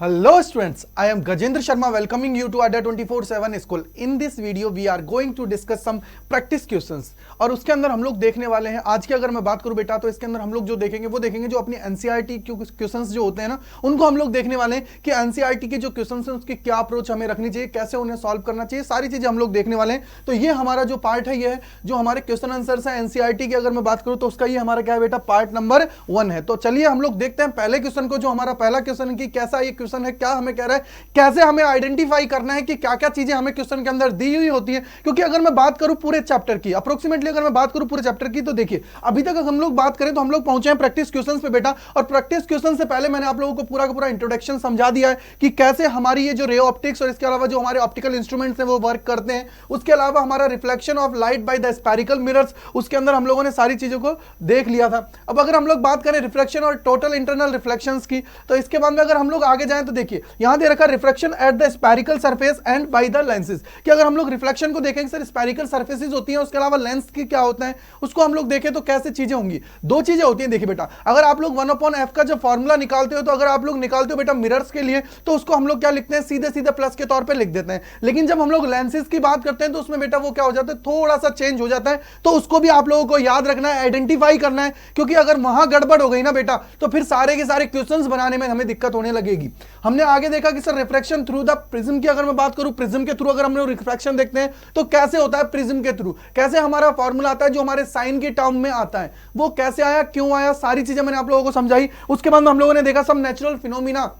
Hello students, I am Gajendra Sharma welcoming you to Adda 24/7 School. In this video we are going to discuss some practice questions और उसके अंदर हम लोग देखने वाले हैं आज की अगर मैं बात करूं बेटा तो इसके अंदर हम लोग जो देखेंगे वो देखेंगे जो अपनी एनसीईआरटी क्वेश्चंस जो होते हैं ना उनको हम लोग देखने वाले हैं कि एनसीईआरटी के जो क्वेश्चंस हैं उसकी क्या अप्रोच हमें रखनी चाहिए, कैसे उन्हें सॉल्व करना चाहिए, सारी चीजें हम लोग देखने वाले हैं। तो ये हमारा जो पार्ट है ये है जो हमारे क्वेश्चन आंसर्स है एनसीईआरटी की अगर मैं बात करूं तो उसका ये हमारा क्या है बेटा पार्ट नंबर 1 है। तो चलिए हम लोग देखते हैं पहले क्वेश्चन को। जो हमारा पहला क्वेश्चन है कि कैसा ये क्वेश्चन है, क्या हमें कह रहा है, कैसे हमें आइडेंटिफाई करना है कि क्या क्या चीजें हमें क्वेश्चन के अंदर दी हुई होती है। क्योंकि अगर मैं बात करूं पूरे चैप्टर की, अप्रोक्सीमेटली अगर मैं बात करूं पूरे चैप्टर की, तो देखिए अभी तक अगर हम लोग बात करें तो हम लोग पहुंचे हैं प्रैक्टिस क्वेश्चंस पे बेटा। और प्रैक्टिस क्वेश्चन से पहले मैंने आप लोगों को पूरा का पूरा इंट्रोडक्शन समझा दिया है कि कैसे हमारी ये जो रे ऑप्टिक्स और इसके अलावा जो हमारे ऑप्टिकल इंस्ट्रूमेंट्स हैं वो वर्क करते हैं। उसके अलावा हमारा reflection of light by the spherical mirrors, उसके अंदर हम लोगों ने सारी चीजों को देख लिया था। अब अगर हम लोग बात करें रिफ्लेक्शन और टोटल इंटरनल रिफ्लेक्शंस की, तो इसके बाद में अगर हम लोग आगे जाएं तो देखिए यहां दे रखा reflection at the spherical surface and by the lenses कि अगर हम लोग रिफ्लेक्शन को देखेंगे सर स्फेरिकल सरफेसेस होती हैं, उसके अलावा लेंस की क्या होता है उसको हम लोग देखें तो कैसे चीजें होंगी। दो चीजें होती हैं देखिए बेटा, अगर आप लोग 1/f का जो फॉर्मूला निकालते हो तो अगर आप लोग निकालते हो बेटा मिरर्स के लिए तो उसको हम लोग क्या लिखते हैं, सीधे सीधे प्लस के तौर पे लिख देते हैं। लेकिन जब हम लोग लेंसेज की बात करते हैं तो उसमें बेटा वो क्या हो जाता है, थोड़ा सा चेंज हो जाता है। तो उसको भी आप लोगों को याद रखना है, आइडेंटिफाई करना है, क्योंकि अगर वहां गड़बड़ हो गई ना बेटा तो फिर सारे के सारे क्वेश्चंस बनाने में हमें दिक्कत होने लगेगी। हमने आगे देखा कि sir reflection through the prism की अगर मैं बात करूं, प्रिज्म के थ्रू अगर हम लोग रिफ्लेक्शन देखते हैं तो कैसे होता है प्रिज्म के थ्रू, कैसे हमारा फॉर्मूला आता है जो हमारे साइन के टर्म में आता है, वो कैसे आया, क्यों आया, सारी चीजें मैंने आप लोगों को समझाई। उसके बाद में हम लोगों ने देखा सब natural phenomena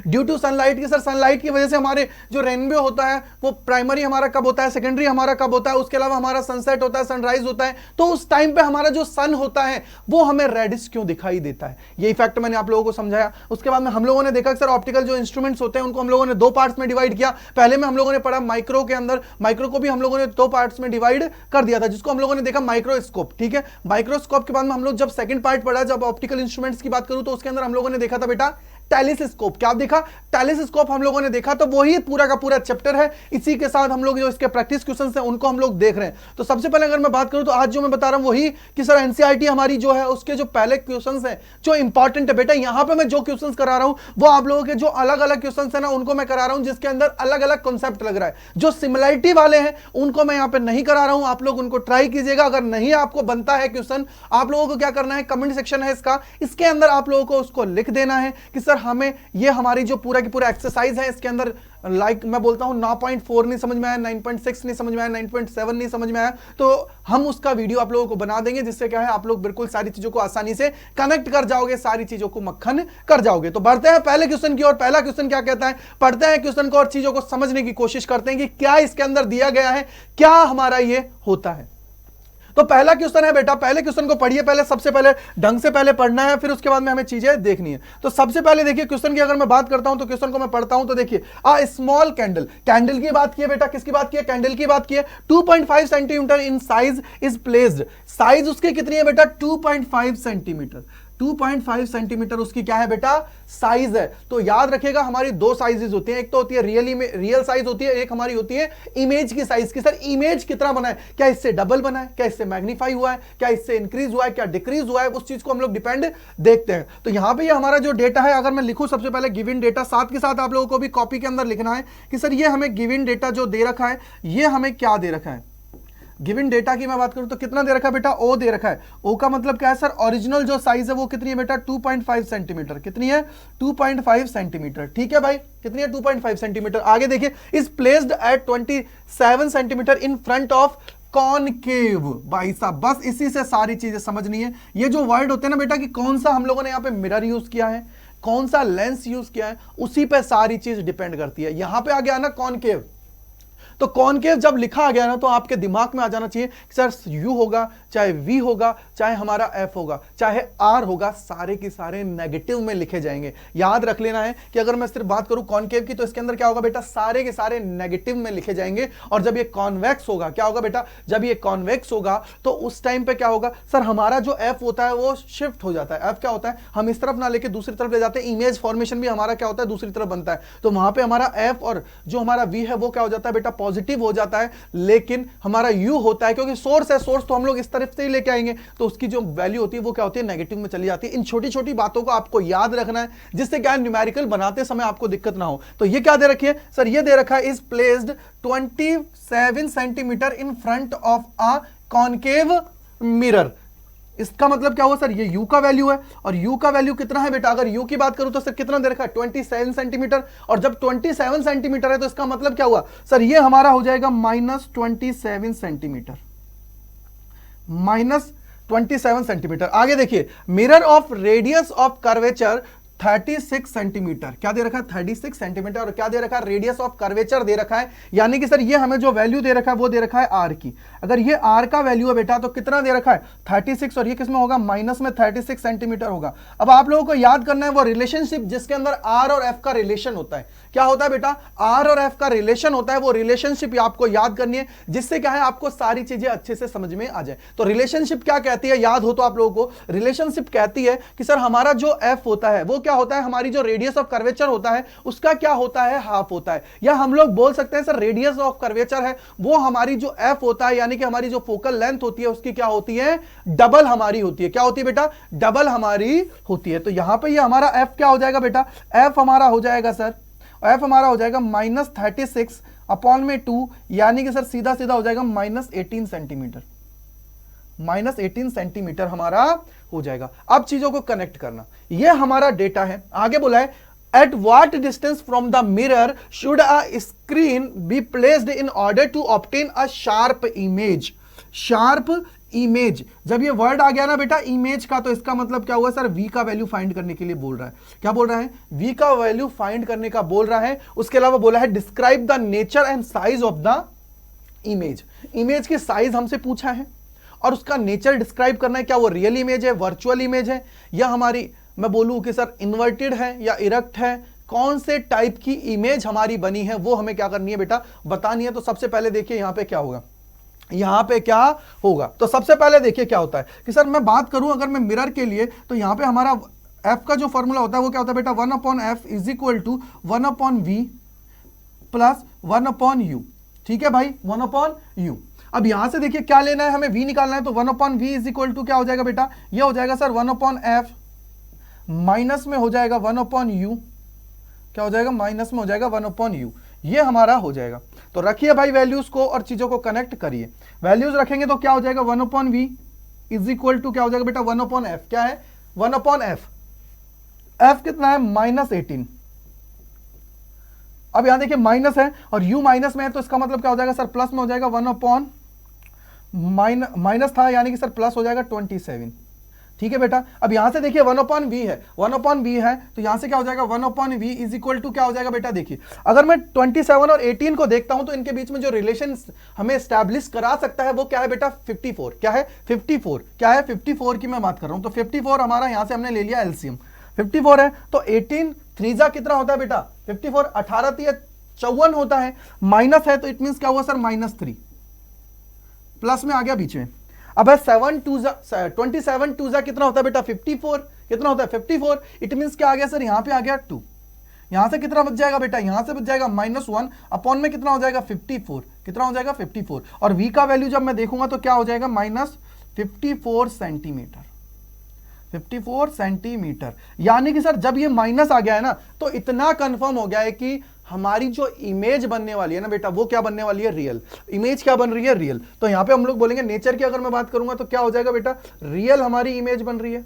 due to sunlight की, सर सनलाइट की वजह से हमारे जो रेनबो होता है वो प्राइमरी हमारा कब होता है, सेकेंडरी हमारा कब होता है, उसके अलावा हमारा सनसेट होता है, सनराइज होता है। तो उस टाइम पे हमारा जो सन होता है वो हमें रेडिश क्यों दिखाई देता है, ये इफेक्ट मैंने आप लोगों को समझाया। उसके बाद में हम लोगों ने देखा कि सर ऑप्टिकल जो इंस्ट्रूमेंट्स होते हैं उनको हम लोगों ने दो पार्ट्स में डिवाइड किया। पहले में हम लोगों ने पढ़ा माइक्रो के अंदर, माइक्रो को भी हम लोगों ने दो पार्ट्स में डिवाइड कर दिया था जिसको हम लोगों ने देखा माइक्रोस्कोप। ठीक है, माइक्रोस्कोप के बाद में हम लोग जब सेकंड पार्ट पढ़ा, जब ऑप्टिकल इंस्ट्रूमेंट्स की बात करूं तो उसके अंदर हम लोगों ने देखा था बेटा टेलीस्कोप। क्या देखा, टेलीस्कोप हम लोगों ने देखा। तो वही पूरा का पूरा चैप्टर है, इसी के साथ हम लोग जो इसके प्रैक्टिस क्वेश्चंस हैं उनको हम लोग देख रहे हैं। तो सबसे पहले अगर मैं बात करूं तो आज जो मैं बता रहा हूं वही कि सर एनसीईआरटी हमारी जो है उसके जो पहले क्वेश्चंस हैं जो इंपॉर्टेंट है बेटा, यहां पे मैं जो क्वेश्चंस करा रहा हूं वो आप लोगों के जो अलग अलग क्वेश्चंस है ना उनको मैं करा रहा हूं जिसके अंदर अलग अलग कॉन्सेप्ट लग रहा है। जो सिमिलरिटी वाले हैं उनको मैं यहां पे नहीं करा रहा हूं, आप लोग उनको ट्राई कीजिएगा। अगर नहीं आपको बनता है क्वेश्चन, आप लोगों को क्या करना है, कमेंट सेक्शन है इसका, इसके अंदर आप लोगों को उसको लिख देना है कि सर हमें ये हमारी जो पूरा की पूरा एक्सरसाइज है इसके अंदर लाइक मैं बोलता हूं 9.4 नहीं समझ में आया, 9.6 नहीं समझ में आया, 9.7 नहीं समझ में आया, तो हम उसका वीडियो आप लोगों को बना देंगे जिससे क्या है आप लोग बिल्कुल सारी चीजों को आसानी से कनेक्ट कर जाओगे, सारी चीजों को मक्खन कर जाओगे। तो बढ़ते हैं पहले क्वेश्चन की ओर। पहला क्वेश्चन क्या कहता है, पढ़ते हैं क्वेश्चन को और चीजों को समझने की कोशिश करते हैं कि क्या इसके अंदर दिया गया है, क्या हमारा ये होता है। तो पहला क्वेश्चन है बेटा, पहले क्वेश्चन को पढ़िए, पहले सबसे पहले ढंग से पहले पढ़ना है, फिर उसके बाद में हमें चीजें देखनी है। तो सबसे पहले देखिए क्वेश्चन की अगर मैं बात करता हूं तो क्वेश्चन को मैं पढ़ता हूं तो देखिए अ स्मॉल कैंडल, कैंडल की बात की है बेटा, किसकी बात की है, कैंडल की बात की है। 2.5 centimetre in size is placed, size उसकी कितनी है बेटा 2.5 सेंटीमीटर, 2.5 सेंटीमीटर उसकी क्या है बेटा साइज है। तो याद रखिएगा हमारी दो साइजेस होती हैं, एक तो होती है रियल साइज होती है, एक हमारी होती है इमेज की साइज की। सर इमेज कितना बना है, क्या इससे डबल बना है, क्या इससे मैग्नीफाई हुआ है, क्या इससे इंक्रीज हुआ है, क्या डिक्रीज हुआ है, उस चीज को हम लोग डिपेंड देखते हैं। तो यहां पे ये हमारा जो डेटा है, अगर मैं लिखूं सबसे पहले गिवन डेटा, साथ के साथ आप लोगों को भी कॉपी के अंदर लिखना है कि सर ये हमें गिवन डेटा जो दे रखा है ये हमें क्या दे रखा है। गिवन डेटा की मैं बात करूं तो कितना दे रखा है बेटा, ओ दे रखा है। ओ का मतलब क्या है सर, ओरिजिनल जो साइज है वो कितनी है बेटा 2.5 सेंटीमीटर, कितनी है 2.5 सेंटीमीटर। ठीक है भाई, कितनी है 2.5 सेंटीमीटर। आगे देखिए is placed at 27 centimetre in front of concave. भाई साहब बस इसी से सारी चीजें समझनी है। ये जो वर्ड होते हैं ना बेटा कि कौन सा हम लोगों ने यहां पे मिरर यूज किया है, कौन सा लेंस यूज किया है, उसी पे सारी चीज डिपेंड करती है। यहां पे आ गया ना कॉनकेव, तो कॉनकेव जब लिखा आ गया ना तो आपके दिमाग में आ जाना चाहिए कि सर यू होगा, चाहे वी होगा, चाहे हमारा एफ होगा, चाहे आर होगा, सारे के सारे नेगेटिव में लिखे जाएंगे। याद रख लेना है कि अगर मैं सिर्फ बात करूं कॉनकेव की तो इसके अंदर क्या होगा बेटा, सारे के सारे नेगेटिव में लिखे जाएंगे। और जब ये कॉन्वेक्स होगा, क्या होगा बेटा, जब ये कॉन्वेक्स होगा तो उस टाइम पे क्या होगा सर, हमारा जो एफ होता है वो शिफ्ट हो जाता है। एफ क्या होता है, हम इस तरफ ना लेके दूसरी तरफ ले जाते हैं, इमेज फॉर्मेशन भी हमारा क्या होता है दूसरी तरफ बनता है। तो वहां पे हमारा एफ और जो हमारा वी है वो क्या हो जाता है बेटा पॉजिटिव हो जाता है, लेकिन हमारा u होता है, क्योंकि सोर्स है, सोर्स तो हम लोग इस तरफ से ही लेके आएंगे, तो उसकी जो वैल्यू होती है वो क्या होती है, नेगेटिव में चली जाती है। इन छोटी छोटी बातों को आपको याद रखना है, जिससे क्या न्यूमेरिकल बनाते समय आपको दिक्कत ना हो। तो ये क्या दे रखी है सर, ये दे रखा है is placed 27 centimetre in front of a concave mirror. इसका मतलब क्या हुआ सर, ये u का वैल्यू है, और u का वैल्यू कितना है बेटा, अगर u की बात करूं तो सर कितना दे रखा है 27 सेंटीमीटर, और जब 27 सेंटीमीटर है तो इसका मतलब क्या हुआ सर, ये हमारा हो जाएगा -27 सेंटीमीटर, -27 सेंटीमीटर। आगे देखिए, mirror of radius of curvature 36 centimetre, क्या दे रखा है 36 सेंटीमीटर, और क्या दे रखा है रेडियस ऑफ कर्वेचर दे रखा है, यानी कि सर ये हमें जो वैल्यू दे रखा है वो दे रखा है r की। अगर ये r का वैल्यू है बेटा तो कितना दे रखा है 36, और ये किसमें होगा माइनस में 36 सेंटीमीटर होगा। अब आप लोगों को याद करना है वो रिलेशनशिप जिसके अंदर r और f का रिलेशन होता है। क्या होता है बेटा, r और f का रिलेशन होता है, वो रिलेशनशिप आपको याद करनी है, जिससे क्या है आपको सारी चीजें अच्छे से समझ में आ जाए। तो रिलेशनशिप क्या कहती है, याद हो तो आप लोगों को, रिलेशनशिप कहती है कि सर हमारा जो f होता है वो क्या होता है, हमारी जो रेडियस ऑफ कर्वेचर होता है उसका क्या होता है, हाफ होता है। या हम लोग बोल सकते हैं सर रेडियस ऑफ कर्वेचर है वो हमारी जो f होता है, यानी कि हमारी जो फोकल लेंथ होती है उसकी क्या होती है, डबल हमारी होती है। क्या होती है बेटा, डबल हमारी होती है। तो यहां पे ये हमारा f क्या हो जाएगा बेटा, f हमारा हो जाएगा सर, f हमारा हो जाएगा -36 अपॉन में 2, यानी कि सर सीधा सीधा हो जाएगा -18 सेंटीमीटर, -18 सेंटीमीटर हमारा हो जाएगा। अब चीजों को कनेक्ट करना, ये हमारा डेटा है। आगे बोला है at what distance from the mirror should a screen be placed in order to obtain a sharp image. Sharp image, जब ये वर्ड आ गया ना बेटा इमेज का, तो इसका मतलब क्या हुआ सर, v का वैल्यू फाइंड करने के लिए बोल रहा है। क्या बोल रहा है, v का वैल्यू फाइंड करने का बोल रहा है। उसके अलावा बोला है describe the nature and size of the image. Image की साइज हमसे पूछा है और उसका नेचर डिस्क्राइब करना है, क्या वो रियल इमेज है, वर्चुअल इमेज है, या हमारी मैं बोलूं कि सर इन्वर्टेड है या इरेक्ट है, कौन से टाइप की इमेज हमारी बनी है वो हमें क्या करनी है बेटा, बतानी है। तो सबसे पहले देखिए यहां पे क्या होगा, यहां पे क्या होगा, तो सबसे पहले देखिए क्या होता है कि सर मैं बात करूं अगर मैं मिरर के लिए, तो यहां पे हमारा f का जो फॉर्मूला होता है वो क्या होता है बेटा, 1/f is equal to 1/v plus 1/u। ठीक है भाई, 1/u। अब यहां से देखिए क्या लेना है, हमें v निकालना है, तो 1/v इज इक्वल टू क्या हो जाएगा बेटा, ये हो जाएगा सर 1/f माइनस में हो जाएगा 1/u, क्या हो जाएगा माइनस में हो जाएगा 1/u, ये हमारा हो जाएगा। तो रखिए भाई वैल्यूज को और चीजों को कनेक्ट करिए। वैल्यूज रखेंगे तो क्या हो जाएगा 1/v इज इक्वल टू क्या हो जाएगा बेटा 1/f, क्या है 1/f, f कितना है -18। अब यहां देखिए माइनस है और u माइनस में है, तो इसका मतलब क्या हो जाएगा सर, प्लस में हो जाएगा 1/ माइनस था यानी कि सर प्लस हो जाएगा 27। ठीक है बेटा, अब यहां से देखिए 1/v है, 1/v है, तो यहां से क्या हो जाएगा 1/v इज इक्वल टू क्या हो जाएगा बेटा, देखिए अगर मैं 27 और 18 को देखता हूं तो इनके बीच में जो रिलेशन हमें एस्टैब्लिश करा सकता है वो क्या है बेटा 54। क्या है 54, क्या है 54 की मैं बात कर रहा हूं। तो 54 हमारा यहां से हमने ले लिया एलसीएम, 54 है, तो 18 3 कितना होता है बेटा 54, 18 54 होता है, माइनस है तो इट मींस क्या हुआ सर -3, प्लस में आ गया बीच में। अब है 27 2 कितना होता है बेटा 54, कितना होता है 54, इट मींस क्या आ गया सर, यहां पे आ गया 2, यहां से कितना बच जाएगा बेटा, यहां से बच जाएगा -1 अपॉन में कितना हो जाएगा 54, कितना हो जाएगा 54, और v का वैल्यू जब मैं देखूंगा तो क्या हो जाएगा -54 सेंटीमीटर, 54 सेंटीमीटर। यानी कि सर जब ये माइनस आ गया है ना, तो इतना कंफर्म हो गया है कि हमारी जो इमेज बनने वाली है ना बेटा, वो क्या बनने वाली है, रियल इमेज। क्या बन रही है, रियल। तो यहां पे हम लोग बोलेंगे नेचर की अगर मैं बात करूंगा तो क्या हो जाएगा बेटा, रियल हमारी इमेज बन रही है।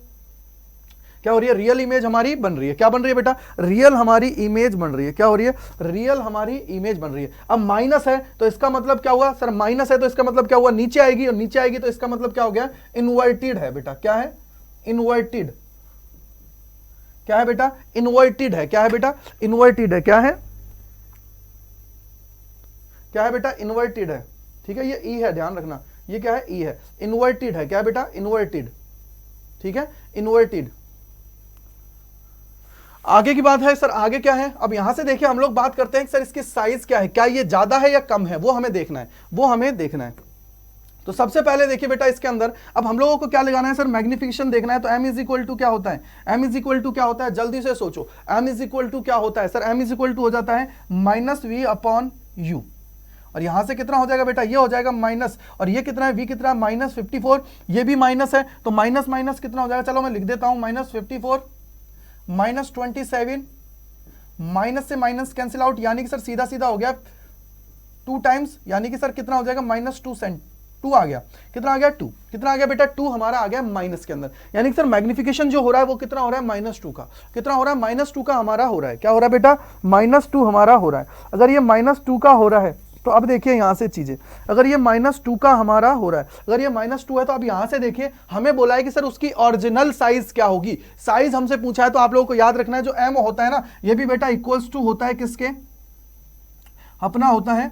क्या हो रही है, रियल इमेज हमारी बन रही है। क्या बन रही है बेटा, रियल हमारी इमेज बन रही है। क्या हो रही है, रियल हमारी इमेज बन रही है। अब माइनस है तो इसका मतलब क्या हुआ सर, माइनस है तो इसका मतलब क्या हुआ, नीचे आएगी, और नीचे आएगी तो इसका मतलब क्या हो गया, इन्वर्टेड है बेटा। क्या है, इन्वर्टेड। क्या है बेटा, इन्वर्टेड है। क्या है बेटा, इन्वर्टेड है। क्या है, क्या है बेटा, इन्वर्टेड है। ठीक है, ये ई है, ध्यान रखना, ये क्या है, ई है, इन्वर्टेड है। क्या है बेटा, इन्वर्टेड। ठीक है, इन्वर्टेड। आगे की बात है सर, आगे क्या है, अब यहां से देखिए हम लोग बात करते हैं सर इसकी साइज क्या है, क्या ये ज्यादा है या कम है, वो हमें देखना है, वो हमें देखना है। तो सबसे पहले देखिए बेटा इसके अंदर अब हम लोगों को क्या लगाना है सर, मैग्निफिकेशन देखना है। तो m इज इक्वल टू क्या होता है, m इज इक्वल टू क्या होता है, जल्दी से सोचो, m इज इक्वल टू क्या होता है sir, m is equal to हो जाता है -v/u, और यहां से कितना हो जाएगा बेटा, ये हो जाएगा माइनस, और ये कितना है, v कितना है -54, ये भी माइनस है, तो माइनस माइनस कितना हो जाएगा, चलो मैं लिख देता हूं -54 -27, माइनस से माइनस कैंसिल आउट, यानी कि सर सीधा सीधा हो गया 2 टाइम्स, यानी कि सर कितना हो जाएगा -2 सेंट, 2 आ गया, कितना आ गया 2, कितना आ गया बेटा 2 हमारा आ गया माइनस के अंदर, यानी कि सर मैग्निफिकेशन जो हो रहा है वो कितना हो रहा है -2 का, कितना हो रहा है -2 का हमारा हो रहा है, क्या हो रहा है बेटा -2 हमारा हो रहा है। अगर ये -2 का हो रहा है तो अब देखिए यहां से चीजें, अगर ये -2 का हमारा हो रहा है, अगर ये -2 है तो अब यहां से देखिए हमें बोला है कि सर उसकी ओरिजिनल साइज क्या होगी, साइज हमसे पूछा है, तो आप लोगों को याद रखना है जो m होता है ना, ये भी बेटा इक्वल्स टू होता है किसके, अपना होता है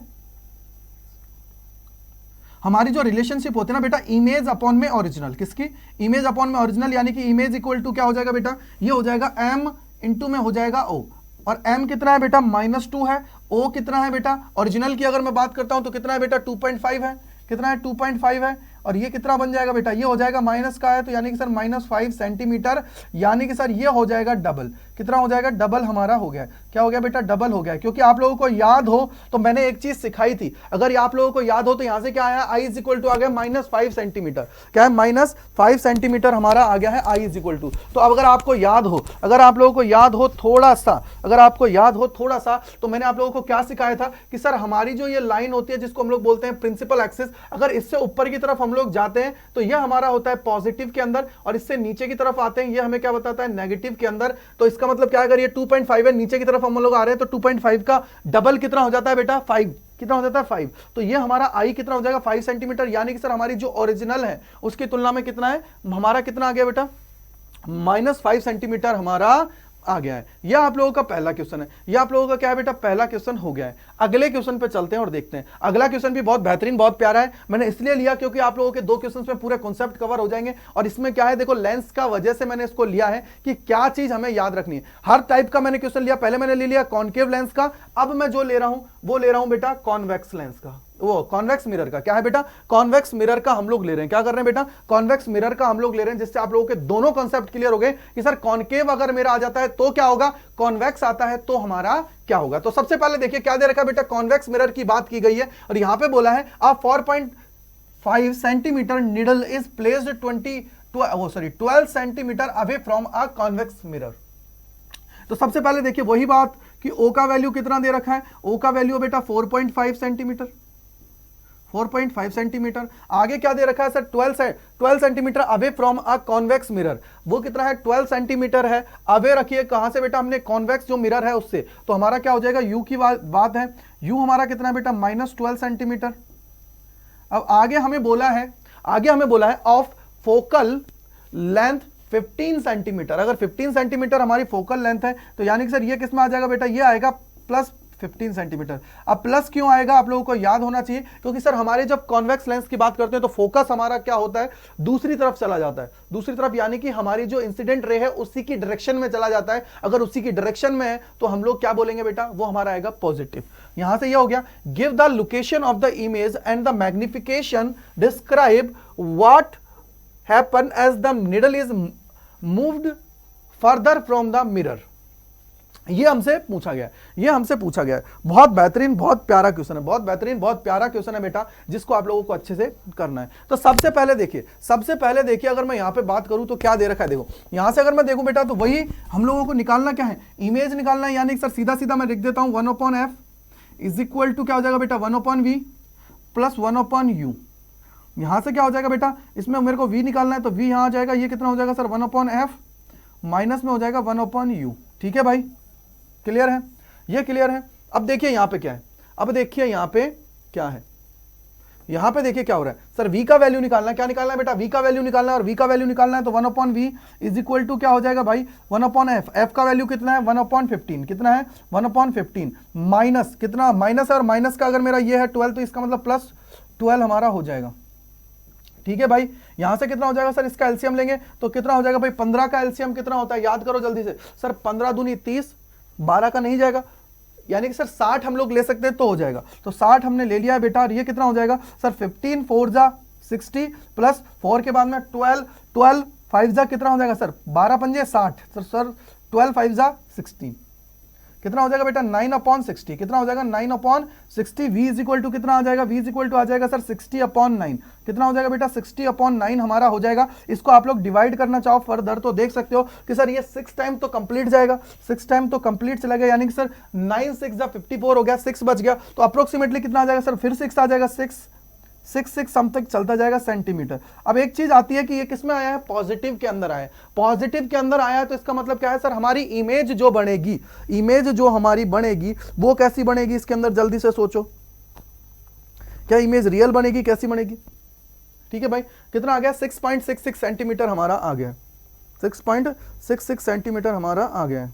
हमारी जो रिलेशनशिप होती है ना बेटा, इमेज अपॉन में ओरिजिनल, किसकी, इमेज अपॉन में ओरिजिनल, यानी कि इमेज इक्वल टू क्या हो जाएगा बेटा, ये हो जाएगा m इंटू में हो जाएगा o, और m कितना है बेटा -2 है, o कितना है बेटा, ओरिजिनल की अगर मैं बात करता हूं तो कितना है बेटा 2.5 है, कितना है 2.5 है, और ये कितना बन जाएगा बेटा, ये हो जाएगा माइनस का है, तो यानी कि सर -5 सेंटीमीटर, यानी कि सर ये हो जाएगा डबल, कितना हो जाएगा डबल हमारा हो गया, क्या हो गया बेटा डबल हो गया। क्योंकि आप लोगों को याद हो तो मैंने एक चीज सिखाई थी, अगर आप लोगों को याद हो तो यहां से क्या आया, i इज इक्वल टू आ गया -5 सेंटीमीटर, क्या है -5 सेंटीमीटर हमारा आ गया है i इज इक्वल टू। तो अगर आपको याद हो, अगर आप लोगों को याद हो थोड़ा सा, अगर आपको याद हो थोड़ा सा, तो मैंने आप लोगों को क्या सिखाया था कि सर हमारी जो ये लाइन होती है जिसको हम लोग बोलते हैं प्रिंसिपल एक्सिस, अगर इससे ऊपर की तरफ हम लोग जाते हैं तो यह हमारा होता है पॉजिटिव के अंदर, और इससे नीचे की तरफ आते हैं ये हमें क्या बताता है नेगेटिव के अंदर। तो इसका मतलब क्या है, अगर ये 2.5 है, नीचे की तरफ हम लोग आ रहे हैं तो 2.5 का डबल कितना हो जाता है बेटा 5, कितना हो जाता है 5, तो ये हमारा i कितना हो जाएगा 5 सेंटीमीटर, यानी कि सर हमारी जो ओरिजिनल है उसकी तुलना में कितना है, हमारा कितना आ गया बेटा -5 सेंटीमीटर हमारा आ गया है। यह आप लोगों का पहला क्वेश्चन है, यह आप लोगों का क्या है बेटा पहला क्वेश्चन हो गया है। अगले क्वेश्चन पे चलते हैं और देखते हैं। अगला क्वेश्चन भी बहुत बेहतरीन, बहुत प्यारा है, मैंने इसलिए लिया क्योंकि आप लोगों के 2 क्वेश्चन में पूरे कॉन्सेप्ट कवर हो जाएंगे। और इसमें क्या है देखो, लेंस का वजह से मैंने इसको लिया है कि क्या चीज हमें याद रखनी है। हर टाइप का मैंने क्वेश्चन लिया, पहले मैंने ले लिया कॉनकेव लेंस का, अब मैं जो ले रहा हूं वो ले रहा हूं बेटा कॉन्वेक्स लेंस का, वो कॉन्वेक्स मिरर का। क्या है बेटा कॉन्वेक्स मिरर का हम लोग ले रहे हैं, क्या कर रहे हैं बेटा कॉन्वेक्स मिरर का हम लोग ले रहे हैं, जिससे आप लोगों के दोनों कॉन्सेप्ट क्लियर हो गए कि सर कॉनकेव अगर मेरा आ जाता है तो क्या होगा, कॉन्वेक्स आता है तो हमारा क्या होगा। तो सबसे पहले देखिए क्या दे रखा है बेटा, कॉन्वेक्स मिरर की बात की गई है और यहां पे बोला है अ 4.5 centimetre needle is placed 12 centimetre away from a convex mirror. तो सबसे पहले देखिए वही बात कि O का वैल्यू कितना दे रखा है, O का वैल्यू बेटा 4.5 सेंटीमीटर, 4.5 सेंटीमीटर। आगे क्या दे रखा है sir 12 centimetre away from a convex mirror, वो कितना है 12 सेंटीमीटर है। अवे रखिए कहां से बेटा, हमने कॉन्वेक्स जो मिरर है उससे, तो हमारा क्या हो जाएगा U की बात है, U हमारा कितना है बेटा -12 सेंटीमीटर। अब आगे हमें बोला है ऑफ फोकल लेंथ 15 सेंटीमीटर। अगर 15 सेंटीमीटर हमारी फोकल लेंथ है तो यानी कि सर ये किस में आ जाएगा बेटा, ये आएगा +15 सेंटीमीटर। अब प्लस क्यों आएगा आप लोगों को याद होना चाहिए, क्योंकि सर हमारे जब कॉन्वेक्स लेंस की बात करते हैं तो फोकस हमारा क्या होता है, दूसरी तरफ चला जाता है, दूसरी तरफ, यानी कि हमारी जो इंसिडेंट रे है उसी की डायरेक्शन में चला जाता है। अगर उसी की डायरेक्शन में है तो हम लोग क्या बोलेंगे बेटा, वो हमारा आएगा पॉजिटिव। यहां से ये हो गया, give the location of the image and the magnification, describe what happen as the needle is moved further from the mirror. ये हमसे पूछा गया, बहुत बेहतरीन, बहुत प्यारा क्वेश्चन है, बहुत बेहतरीन, बहुत प्यारा क्वेश्चन है बेटा, जिसको आप लोगों को अच्छे से करना है। तो सबसे पहले देखिए अगर मैं यहां पे बात करूं तो क्या दे रखा है, देखो यहां से अगर मैं देखूं बेटा तो वही हम लोगों को निकालना क्या है, इमेज निकालना है। यानी सर सीधा सीधा मैं लिख देता हूं 1/f इज इक्वल टू क्या हो जाएगा बेटा 1/v प्लस 1/u। यहां से क्या हो जाएगा बेटा, इसमें मेरे को v निकालना है तो v यहां आ जाएगा, ये कितना हो जाएगा सर 1/f माइनस में हो जाएगा 1/u। ठीक है भाई, क्लियर है, ये क्लियर है। अब देखिए यहां पे क्या है, अब देखिए यहां पे क्या है, यहां पे देखिए क्या हो रहा है सर, v का वैल्यू निकालना है। क्या निकालना है बेटा, v का वैल्यू निकालना है, और v का वैल्यू निकालना है तो 1/v इज इक्वल टू क्या हो जाएगा भाई 1/f। f का वैल्यू कितना है 1/15, कितना है 1/15 माइनस कितना, माइनस है, और माइनस का अगर मेरा ये है 12 तो इसका मतलब +12 हमारा हो जाएगा। ठीक है भाई, यहां से कितना हो जाएगा सर, इसका एलसीएम लेंगे तो कितना हो जाएगा भाई, 15 का एलसीएम कितना होता है, याद करो जल्दी से सर, 15 दूनी 30, 12 का नहीं जाएगा, यानी कि सर 60 हम लोग ले सकते हैं तो हो जाएगा। तो 60 हमने ले लिया है बेटा, और ये कितना हो जाएगा सर 15 4 जा 60 प्लस 4 के बाद में 12 5 जा कितना हो जाएगा सर 12 पंजे 60, सर 12 5 जा 16। कितना हो जाएगा बेटा 9/60, कितना हो जाएगा 9/60, v इज इक्वल टू कितना आ जाएगा, v इज इक्वल टू आ जाएगा सर 60/9, कितना हो जाएगा बेटा 60/9 हमारा हो जाएगा। इसको आप लोग डिवाइड करना चाहो फर्दर तो देख सकते हो कि सर ये 6 टाइम तो कंप्लीट जाएगा, 6 टाइम तो कंप्लीट चला गया, यानी कि सर 9 6 54 हो गया, 6 बच गया, तो अप्रोक्सीमेटली कितना आ जाएगा सर, फिर 6 आ जाएगा, 6 समथिंग चलता जाएगा सेंटीमीटर। अब एक चीज आती है कि ये किस में आया है, पॉजिटिव के अंदर आया है, पॉजिटिव के अंदर आया है, तो इसका मतलब क्या है सर, हमारी इमेज जो बनेगी, इमेज जो हमारी बनेगी वो कैसी बनेगी, इसके अंदर जल्दी से सोचो, क्या इमेज रियल बनेगी, कैसी बनेगी? ठीक है भाई, कितना आ गया 6.66 सेंटीमीटर हमारा आ गया, 6.66 सेंटीमीटर हमारा आ गया है।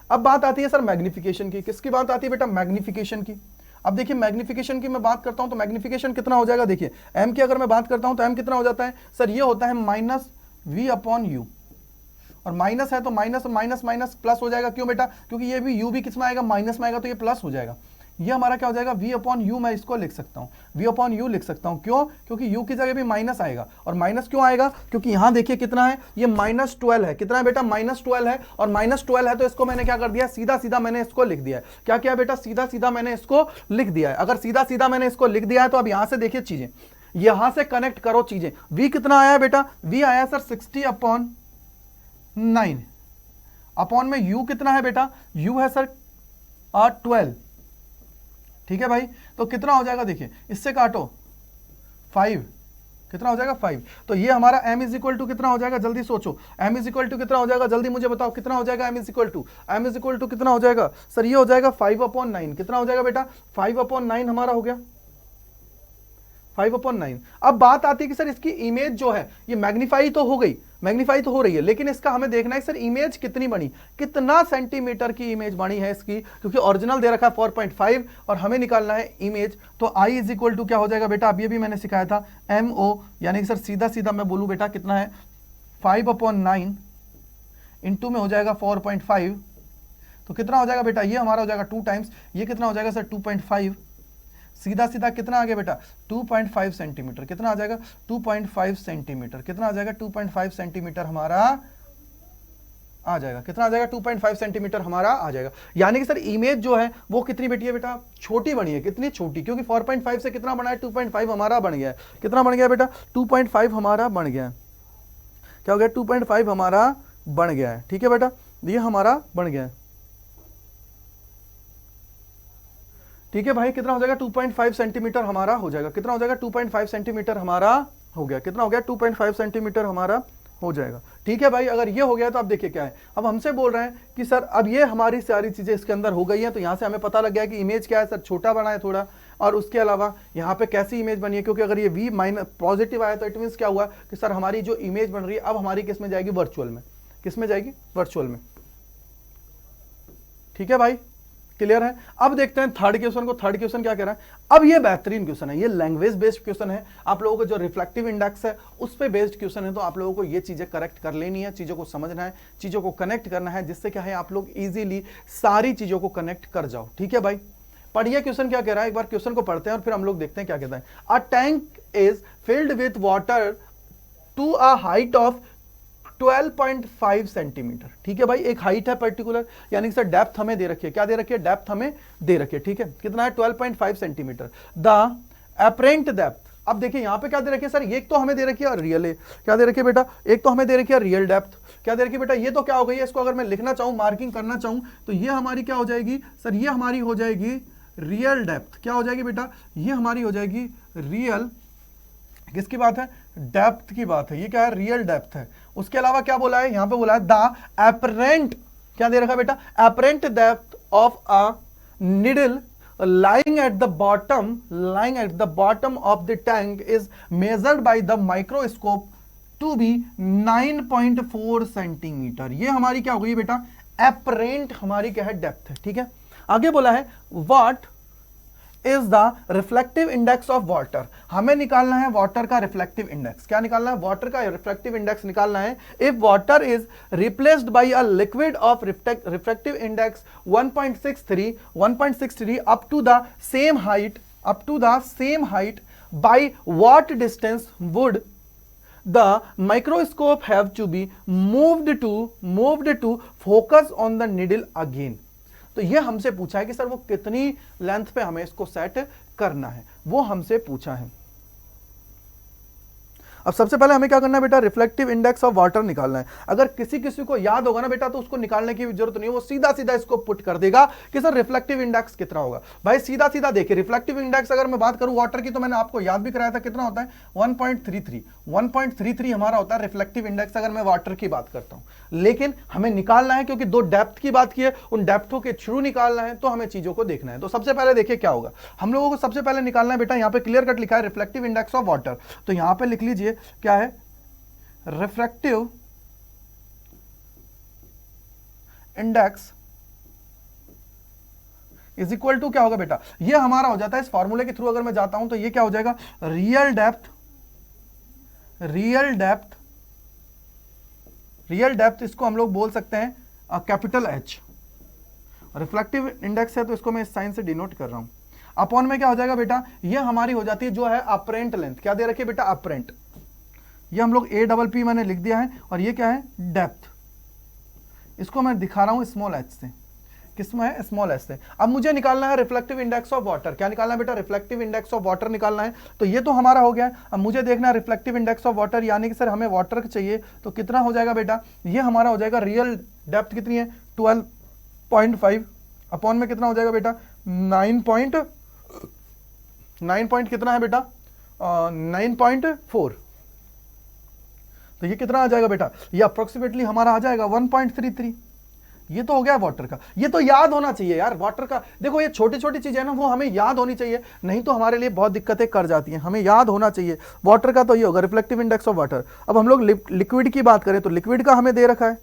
अब बात आती है सर मैग्निफिकेशन की, किसकी बात आती है बेटा, मैग्निफिकेशन की। अब देखिए मैग्निफिकेशन की मैं बात करता हूं तो मैग्निफिकेशन कितना हो जाएगा, देखिए m की अगर मैं बात करता हूं तो m कितना हो जाता है सर, ये होता है -v/u, और माइनस है तो माइनस माइनस माइनस प्लस हो जाएगा, क्यों बेटा, क्योंकि ये भी u भी किस में आएगा, माइनस में आएगा, तो ये प्लस हो जाएगा। ये हमारा क्या हो जाएगा v/u, मैं इसको लिख सकता हूँ v/u लिख सकता हूँ, क्यों, क्योंकि u की जगह भी माइनस आएगा, और माइनस क्यों आएगा, क्योंकि यहाँ देखिए कितना है, ये -12 है, कितना है बेटा -12 है, और -12 है तो इसको मैंने क्या कर दिया, सीधा सीधा मैंने इसको लिख दिया है, क्या किया बेटा, सीधा सीधा मैंने इसको लिख दिया है। अगर सीधा सीधा मैंने इसको लिख दिया है तो अब यहाँ से देखिए चीजें, यहां से कनेक्ट करो चीजें, v कितना आया बेटा, v आया सर 60/9, अपॉन में u कितना है बेटा, u है सर 12, ठीक है भाई, तो कितना हो जाएगा, देखिए इससे काटो 5, कितना हो जाएगा 5, तो ये हमारा m इज इक्वल टू कितना हो जाएगा, जल्दी सोचो, m इज इक्वल टू कितना हो जाएगा, जल्दी मुझे बताओ कितना हो जाएगा, m इज इक्वल टू कितना हो जाएगा सर, ये हो जाएगा 5/9, कितना हो जाएगा बेटा 5/9 हमारा हो गया, 5/9। अब बात आती है कि सर इसकी इमेज जो है ये मैग्नीफाई तो हो गई, मैग्नीफाई तो हो रही है, लेकिन इसका हमें देखना है सर इमेज कितनी बनी, कितना सेंटीमीटर की इमेज बनी है इसकी, क्योंकि ओरिजिनल दे रखा है 4.5 और हमें निकालना है इमेज, तो I इज इक्वल टू क्या हो जाएगा बेटा, अब ये भी मैंने सिखाया था MO, यानी कि सर सीधा सीधा मैं बोलूं बेटा कितना है 5/9 इंटू में हो जाएगा 4.5, तो कितना हो जाएगा बेटा, ये हमारा हो जाएगा 2 टाइम्स, ये कितना हो जाएगा सर 2.5, सीधा सीधा कितना आ गया बेटा 2.5 सेंटीमीटर, कितना आ जाएगा 2.5 सेंटीमीटर, कितना आ जाएगा 2.5 सेंटीमीटर हमारा आ जाएगा, कितना आ जाएगा 2.5 सेंटीमीटर हमारा आ जाएगा। यानी कि सर इमेज जो है वो कितनी बेटी है बेटा, छोटी बनी है, कितनी छोटी, क्योंकि 4.5 से कितना बना है 2.5 हमारा बन गया है, कितना बन गया बेटा 2.5 हमारा बन गया है, क्या हो गया 2.5 हमारा बन गया है, ठीक है बेटा, ये हमारा बन गया है, ठीक है भाई, कितना हो जाएगा 2.5 सेंटीमीटर हमारा हो जाएगा, कितना हो जाएगा 2.5 सेंटीमीटर हमारा हो गया, कितना हो गया 2.5 सेंटीमीटर हमारा हो जाएगा, ठीक है भाई। अगर ये हो गया तो अब देखिए क्या है, अब हमसे बोल रहे हैं कि सर अब ये हमारी सारी चीजें इसके अंदर हो गई हैं, तो यहां से हमें पता लग गया कि इमेज क्या है सर, छोटा बना है थोड़ा, और उसके अलावा यहाँ पे कैसी इमेज बनी है, क्योंकि अगर ये v माइनस पॉजिटिव आया तो इट मीन्स क्या हुआ कि सर हमारी जो इमेज बन रही है अब हमारी किस में जाएगी, वर्चुअल में, किस में जाएगी, वर्चुअल में, ठीक है भाई, क्लियर है। अब देखते हैं थर्ड क्वेश्चन को, थर्ड क्वेश्चन क्या कह रहा है, अब ये बेहतरीन क्वेश्चन है, ये लैंग्वेज बेस्ड क्वेश्चन है, आप लोगों को जो रिफ्लेक्टिव इंडेक्स है उस पे बेस्ड क्वेश्चन है, तो आप लोगों को ये चीजें करेक्ट कर लेनी है, चीजों को समझना है, चीजों को कनेक्ट करना है, जिससे क्या है आप लोग इजीली सारी चीजों को कनेक्ट कर जाओ, ठीक है भाई। पढ़िए क्वेश्चन क्या कह रहा है, एक बार क्वेश्चन को पढ़ते हैं और फिर हम लोग देखते हैं क्या कहता है। A tank is filled with water to a height of 12.5 centimetre, ठीक है भाई, एक हाइट है पर्टिकुलर, यानी कि सर डेप्थ हमें दे रखी है, क्या दे रखी है, डेप्थ हमें दे रखी है, ठीक है, कितना है 12.5 सेंटीमीटर। द अपरेंट डेप्थ, अब देखिए यहां पे क्या दे रखी है सर, एक तो हमें दे रखी है रियल, क्या दे रखी है बेटा, एक तो हमें दे रखी है रियल डेप्थ, क्या दे रखी है बेटा, ये तो क्या हो गई है, इसको अगर मैं लिखना चाहूं, मार्किंग करना चाहूं, तो ये हमारी क्या हो जाएगी सर, ये हमारी हो जाएगी रियल डेप्थ, क्या हो जाएगी बेटा, ये हमारी हो जाएगी रियल, किसकी बात है, डेप्थ की बात है, ये क्या है, रियल डेप्थ है। उसके अलावा क्या बोला है, यहां पे बोला है द एपरेंट, क्या दे रखा है बेटा, apparent depth of a needle lying at the bottom of the tank is measured by the microscope to be 9.4 centimetre, ये हमारी क्या हो गई बेटा, एपरेंट हमारी क्या है, डेप्थ है, ठीक है। आगे बोला है what is the reflective index of water, हमें निकालना है वाटर का रिफ्लेक्टिव इंडेक्स, क्या निकालना है, वाटर का रिफ्लेक्टिव इंडेक्स निकालना है। If water is replaced by a liquid of reflective index 1.63 up to the same height, by what distance would the microscope have to be moved to focus on the needle again. तो ये हमसे पूछा है कि sir वो कितनी length पे हमें इसको सेट करना है, वो हमसे पूछा है। अब सबसे पहले हमें क्या करना है बेटा, रिफ्लेक्टिव इंडेक्स ऑफ वाटर निकालना है। अगर किसी को याद होगा ना बेटा तो उसको निकालने की जरूरत नहीं है, वो सीधा सीधा इसको पुट कर देगा कि सर रिफ्लेक्टिव इंडेक्स कितना होगा। भाई सीधा सीधा देखिए, रिफ्लेक्टिव इंडेक्स अगर मैं बात करूं वाटर की तो मैंने आपको याद भी कराया था कितना होता है, 1.33 हमारा होता है रिफ्लेक्टिव इंडेक्स अगर मैं वाटर की बात करता हूं। लेकिन हमें निकालना है क्योंकि दो डेप्थ की बात की है, उन डेप्थों के थ्रू निकालना है, तो हमें चीजों को देखना है। तो सबसे पहले देखिए क्या होगा, हम लोगों को सबसे पहले निकालना है बेटा, यहां पे क्लियर कट लिखा है रिफ्लेक्टिव इंडेक्स ऑफ वाटर, तो यहां पे लिख लीजिए क्या है, refractive index is equal to क्या होगा बेटा, ये हमारा हो जाता है इस फॉर्मूले के थ्रू अगर मैं जाता हूं तो ये क्या हो जाएगा, रियल डेप्थ इसको हम लोग बोल सकते हैं कैपिटल एच। रिफ्लेक्टिव इंडेक्स है तो इसको मैं इस साइन से डिनोट कर रहा हूं। अपॉन में क्या हो जाएगा बेटा, ये हमारी हो जाती है जो है अपरेंट लेंथ, क्या दे रखी है बेटा, अपरेंट, ये हम लोग APP मैंने लिख दिया है, और ये क्या है, डेप्थ, इसको मैं दिखा रहा हूं स्मॉल एच से, किसमें है, स्मॉल एच से। अब मुझे निकालना है रिफ्लेक्टिव इंडेक्स ऑफ वाटर, क्या निकालना है बेटा, रिफ्लेक्टिव इंडेक्स ऑफ वाटर निकालना है। तो ये तो हमारा हो गया है, अब मुझे देखना है रिफ्लेक्टिव इंडेक्स ऑफ वाटर, यानी कि सर हमें वाटर चाहिए, तो कितना हो जाएगा बेटा, ये हमारा हो जाएगा, रियल डेप्थ कितनी है 12.5, अपॉन में कितना हो जाएगा बेटा 9 कितना है बेटा 9.4, तो ये कितना आ जाएगा बेटा, ये अप्रोक्सीमेटली हमारा आ जाएगा 1.33। ये तो हो गया वाटर का, ये तो याद होना चाहिए यार वाटर का। देखो ये छोटी छोटी चीजें है ना, वो हमें याद होनी चाहिए, नहीं तो हमारे लिए बहुत दिक्कतें कर जाती हैं, हमें याद होना चाहिए। वाटर का तो ये होगा रिफ्लेक्टिव इंडेक्स ऑफ वाटर। अब हम लोग लिक्विड की बात करें तो लिक्विड का हमें दे रखा है,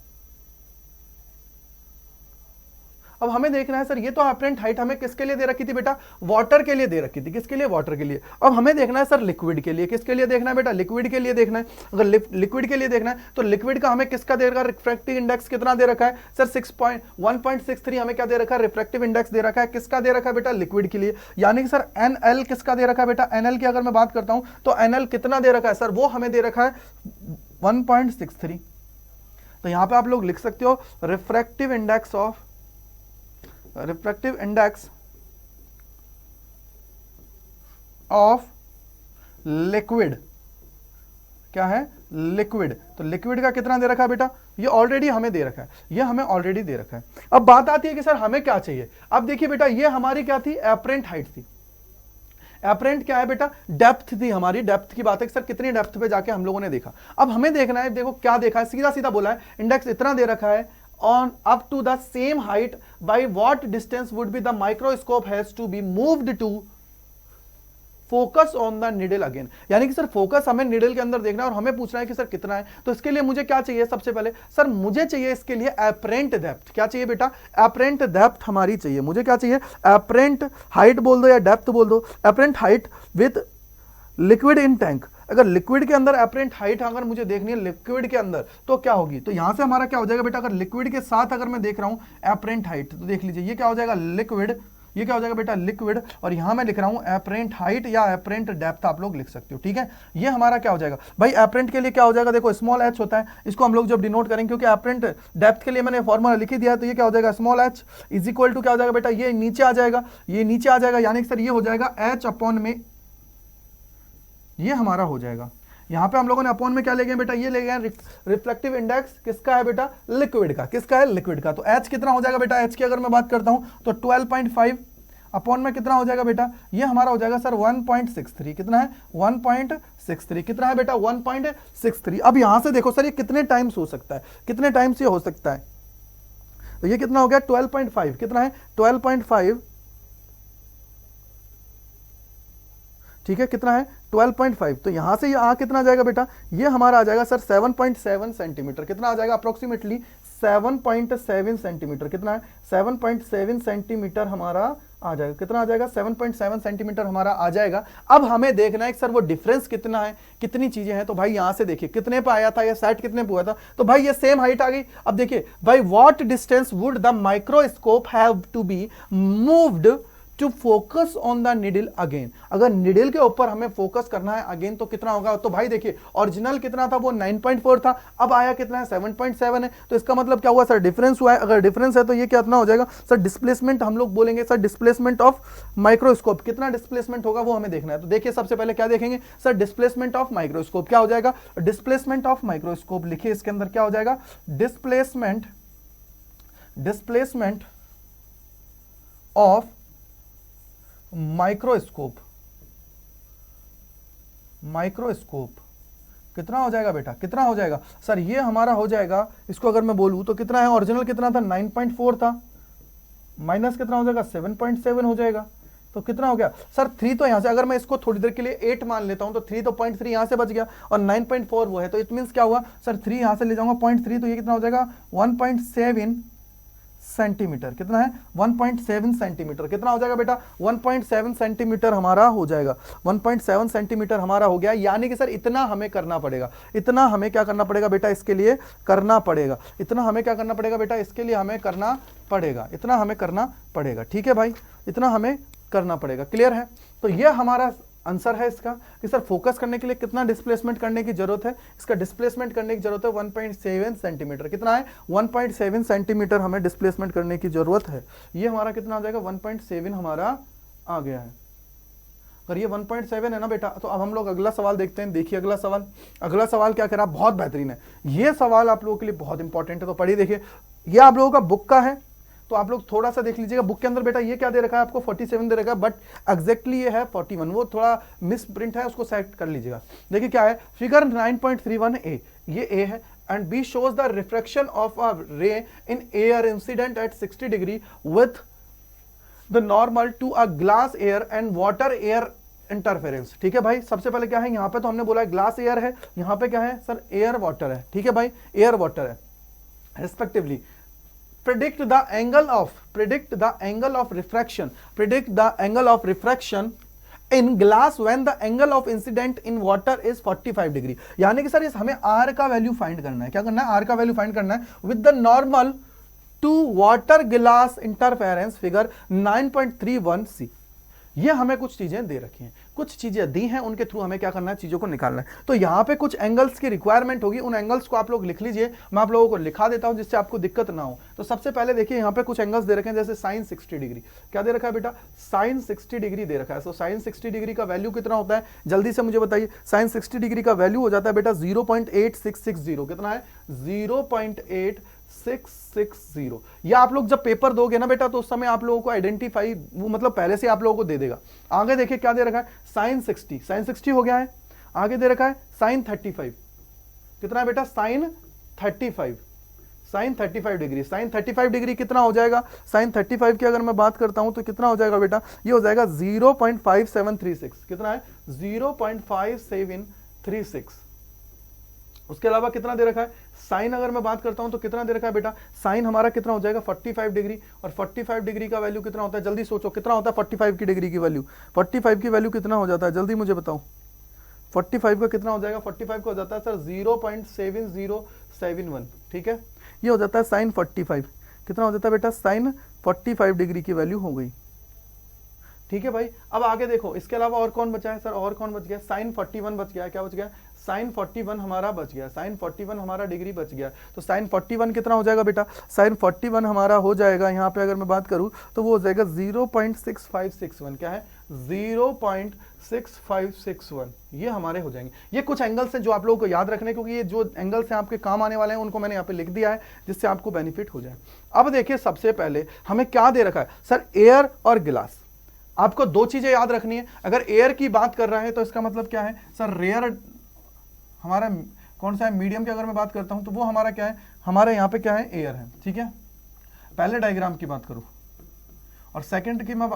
अब हमें देखना है सर ये तो अपरेंट हाइट हमें किसके लिए दे रखी थी बेटा, वाटर के लिए दे रखी थी, किसके लिए, वाटर के लिए। अब हमें देखना है सर लिक्विड के लिए, किसके लिए देखना है बेटा, लिक्विड के लिए देखना है। अगर लिक्विड के लिए देखना है तो लिक्विड का हमें किसका दे रखा है, रिफ्रैक्टिव इंडेक्स कितना दे रखा है सर 1.63 हमें क्या दे रखा है, रिफ्रैक्टिव इंडेक्स दे रखा है, किसका दे रखा है बेटा, लिक्विड के लिए। यानी कि सर NL किसका दे रखा है बेटा, NL की अगर मैं बात करता हूं तो NL कितना दे रखा है सर, वो हमें दे रखा है 1.63। तो यहां पे आप लोग लिख सकते हो रिफ्रैक्टिव इंडेक्स ऑफ लिक्विड, क्या है, लिक्विड। तो लिक्विड का कितना दे रखा है बेटा, ये ऑलरेडी हमें दे रखा है, ये हमें ऑलरेडी दे रखा है। अब बात आती है कि सर हमें क्या चाहिए। अब देखिए बेटा ये हमारी क्या थी, एपरेंट हाइट थी। एपरेंट क्या है बेटा, डेप्थ थी हमारी, डेप्थ की बात है कि सर कितनी डेप्थ पे जाके हम लोगों ने देखा। अब हमें देखना है, देखो क्या देखा है, सीधा सीधा बोला है इंडेक्स इतना दे रखा है on up to the same height, by what distance would be the microscope has to be moved to focus on the needle again। यानी कि सर फोकस हमें निडल के अंदर देखना है और हमें पूछना है कि सर कितना है। तो इसके लिए मुझे क्या चाहिए, सबसे पहले सर मुझे चाहिए इसके लिए एपरेंट डेप्थ। क्या चाहिए बेटा, एपरेंट डेप्थ हमारी चाहिए। मुझे क्या चाहिए, एपरेंट हाइट बोल दो या डेप्थ बोल दो, apparent height with liquid in tank. अगर लिक्विड के अंदर एपरेंट हाइट अगर मुझे देखनी है लिक्विड के अंदर तो क्या होगी, तो यहां से हमारा क्या हो जाएगा बेटा, अगर लिक्विड के साथ अगर मैं देख रहा हूं एपरेंट हाइट, तो देख लीजिए ये क्या हो जाएगा, लिक्विड, ये क्या हो जाएगा बेटा, लिक्विड, और यहां मैं लिख रहा हूं एपरेंट हाइट या एपरेंट डेप्थ आप लोग लिख सकते हो, ठीक है। ये हमारा क्या हो जाएगा भाई, एपरेंट के लिए क्या हो जाएगा, देखो स्मॉल एच होता है, इसको हम लोग जब डिनोट करेंगे, क्योंकि एपरेंट डेप्थ के लिए मैंने फॉर्मूला लिख ही दिया है, तो ये क्या हो जाएगा, small H is equal to क्या हो जाएगा बेटा, ये नीचे आ जाएगा, ये नीचे आ जाएगा, यानी कि सर ये हो जाएगा एच अपॉन में, ये हमारा हो जाएगा। यहां पे हम लोगों ने अपॉन में क्या ले गए बेटा, ये ले गए रिफ्लेक्टिव इंडेक्स किसका है बेटा, लिक्विड का, किसका है, लिक्विड का। तो एच कितना हो जाएगा बेटा, एच की अगर मैं बात करता हूं तो 12.5 अपॉन में कितना हो जाएगा बेटा, ये हमारा हो जाएगा सर 1.63, कितना है 1.63, कितना है बेटा 1.63। अब यहां से देखो सर ये कितने टाइम्स हो सकता है, कितने टाइम्स ये हो सकता है, तो ये कितना हो गया 12.5, कितना है 12.5, ठीक है, कितना है 12.5। तो यहां से ये आ कितना जाएगा बेटा, ये हमारा आ जाएगा सर 7.7 सेंटीमीटर, कितना आ जाएगा अप्रोक्सीमेटली 7.7 सेंटीमीटर, कितना है 7.7 सेंटीमीटर हमारा आ जाएगा, कितना आ जाएगा 7.7 सेंटीमीटर हमारा आ जाएगा। अब हमें देखना है कि सर वो डिफरेंस कितना है, कितनी चीजें हैं। तो भाई यहां से देखिए कितने पे आया था, ये सेट कितने पे हुआ था, तो भाई ये सेम हाइट आ गई। अब देखिए भाई what distance would the microscope have to be moved to focus on the needle again, अगर निडल के ऊपर हमें फोकस करना है अगेन तो कितना होगा, तो भाई देखिए ओरिजिनल कितना था, वो 9.4 था, अब आया कितना है 7.7 है, तो इसका मतलब क्या हुआ सर, डिफरेंस हुआ है। अगर डिफरेंस है तो ये कितना हो जाएगा सर, डिस्प्लेसमेंट हम लोग बोलेंगे सर, डिस्प्लेसमेंट ऑफ माइक्रोस्कोप, कितना डिस्प्लेसमेंट होगा वो हमें देखना है। तो देखिए सबसे पहले क्या देखेंगे सर, डिस्प्लेसमेंट ऑफ माइक्रोस्कोप क्या हो जाएगा, डिस्प्लेसमेंट ऑफ माइक्रोस्कोप लिखिए, इसके अंदर क्या हो जाएगा, डिस्प्लेसमेंट ऑफ माइक्रोस्कोप कितना हो जाएगा बेटा, कितना हो जाएगा सर, ये हमारा हो जाएगा, इसको अगर मैं बोलूं तो कितना है, ओरिजिनल कितना था 9.4 था, माइनस कितना हो जाएगा 7.7 हो जाएगा, तो कितना हो गया सर 3, तो यहां से अगर मैं इसको थोड़ी देर के लिए 8 मान लेता हूं तो 3 तो 0.3 यहां से बच गया और 9.4 वो है, तो इट मींस क्या हुआ सर, 3 यहां से ले जाऊंगा 0.3, तो ये कितना हो जाएगा 1.7 सेंटीमीटर, कितना है 1.7 सेंटीमीटर, कितना हो जाएगा बेटा 1.7 सेंटीमीटर हमारा हो जाएगा, 1.7 सेंटीमीटर हमारा हो गया। यानी कि सर इतना हमें करना पड़ेगा, इतना हमें क्या करना पड़ेगा बेटा, इसके लिए करना पड़ेगा, इतना हमें क्या करना पड़ेगा बेटा, इसके लिए हमें करना पड़ेगा, इतना हमें करना पड़ेगा, ठीक है भाई, इतना हमें करना पड़ेगा, क्लियर है। तो ये हमारा आंसर है इसका कि सर फोकस करने के लिए कितना डिस्प्लेसमेंट करने की जरूरत है, इसका डिस्प्लेसमेंट करने की जरूरत है 1.7 सेंटीमीटर, कितना है 1.7 सेंटीमीटर हमें डिस्प्लेसमेंट करने की जरूरत है। ये हमारा कितना आ जाएगा 1.7 हमारा आ गया है। अगर ये 1.7 है ना बेटा, तो अब हम लोग अगला सवाल देखते हैं। देखिए अगला सवाल क्या कह रहा है, बहुत बेहतरीन है ये सवाल, आप लोगों के लिए बहुत इंपॉर्टेंट है, तो पढ़िए। देखिए ये आप लोगों का बुक का है, तो आप लोग थोड़ा सा देख लीजिएगा बुक के अंदर बेटा, ये क्या दे रखा है आपको 47 दे रखा है, बट एग्जैक्टली ये है 41, वो थोड़ा मिस प्रिंट है, उसको सेट कर लीजिएगा। देखिए क्या है, फिगर 9.31 ए, ये ए है, and B shows the refraction of a ray in air incident at 60 degree with the normal to a glass air and water air interference. ठीक है भाई, सबसे पहले क्या है, यहाँ पे तो हमने बोला है ग्लास एयर है, यहाँ पे क्या है सर, एयर वाटर है, ठीक है भाई, एयर वाटर है respectively. predict the angle of refraction in glass when the angle of incident in water is 45 degree. यानी कि सर इस हमें R का वैल्यू फाइंड करना है, क्या करना है, R का वैल्यू फाइंड करना है with the normal to water glass interference figure 9.31 C. ये हमें कुछ चीजें दे रखी हैं, कुछ चीजें दी हैं, उनके थ्रू हमें क्या करना है, चीजों को निकालना है। तो यहाँ पे कुछ एंगल्स की रिक्वायरमेंट होगी, उन एंगल्स को आप लोग लिख लीजिए, मैं आप लोगों को लिखा देता हूं जिससे आपको दिक्कत ना हो। तो सबसे पहले देखिए यहाँ पे कुछ एंगल्स दे रखे हैं, जैसे साइन 60 डिग्री, क्या दे रखा है बेटा, साइन 60 डिग्री दे रखा है। तो साइन 60 डिग्री का वैल्यू कितना होता है, जल्दी से मुझे बताइए। साइन 60 डिग्री का वैल्यू हो जाता है बेटा 0.8660, कितना है 0.8660। या आप लोग जब पेपर दोगे ना बेटा, तो उस समय आप लोगों को आइडेंटिफाई, वो मतलब पहले से आप लोगों को दे देगा। आगे देखिए क्या दे रखा है, साइन 60 हो गया है। आगे दे रखा है साइन 35, कितना है बेटा, साइन 35 डिग्री। साइन 35 डिग्री कितना हो जाएगा, साइन 35 की अगर मैं बात करता हूं तो कितना हो जाएगा बेटा, ये हो जाएगा 0.5736, कितना है 0.5736। उसके अलावा कितना दे रखा है, साइन अगर मैं बात करता हूं तो कितना दे रखा है बेटा, साइन हमारा कितना हो जाएगा 45 डिग्री। और 45 डिग्री का वैल्यू कितना होता है, जल्दी सोचो कितना होता है 45 की डिग्री की वैल्यू, 45 की वैल्यू कितना हो जाता है, जल्दी मुझे बताओ 45 का कितना हो जाएगा। 45 का हो जाता है सर 0.7071, ठीक है, ये हो जाता है साइन 45, कितना हो जाता है बेटा, साइन 45 डिग्री की वैल्यू हो गई, ठीक है भाई। अब आगे देखो, इसके अलावा और कौन बचा है सर, और कौन बच गया, साइन 41 बच गया, क्या बच गया, साइन 41 हमारा बच गया, साइन 41 हमारा डिग्री बच गया। तो साइन 41 कितना हो जाएगा बेटा, साइन 41 हमारा हो जाएगा, यहाँ पे अगर मैं बात करूं तो वो हो जाएगा 0.6561, क्या है 0.6561, ये हमारे हो जाएंगे। ये कुछ एंगल्स हैं जो आप लोगों को याद रखने, क्योंकि ये जो एंगल्स हैं आपके काम आने वाले हैं, उनको मैंने यहाँ पे लिख दिया है जिससे आपको बेनिफिट हो जाए। अब देखिए सबसे पहले हमें क्या दे रखा है सर, एयर और गिलास। आपको दो चीजें याद रखनी है, अगर एयर की बात कर रहा है तो इसका मतलब क्या है सर, रेयर हमारा कौन सा है, मीडियम की अगर मैं बात करता हूं तो वो हमारा क्या है, हमारे यहाँ पे क्या है, एयर है, ठीक है। पहले डायग्राम की बात करूं और सेकंड की मैं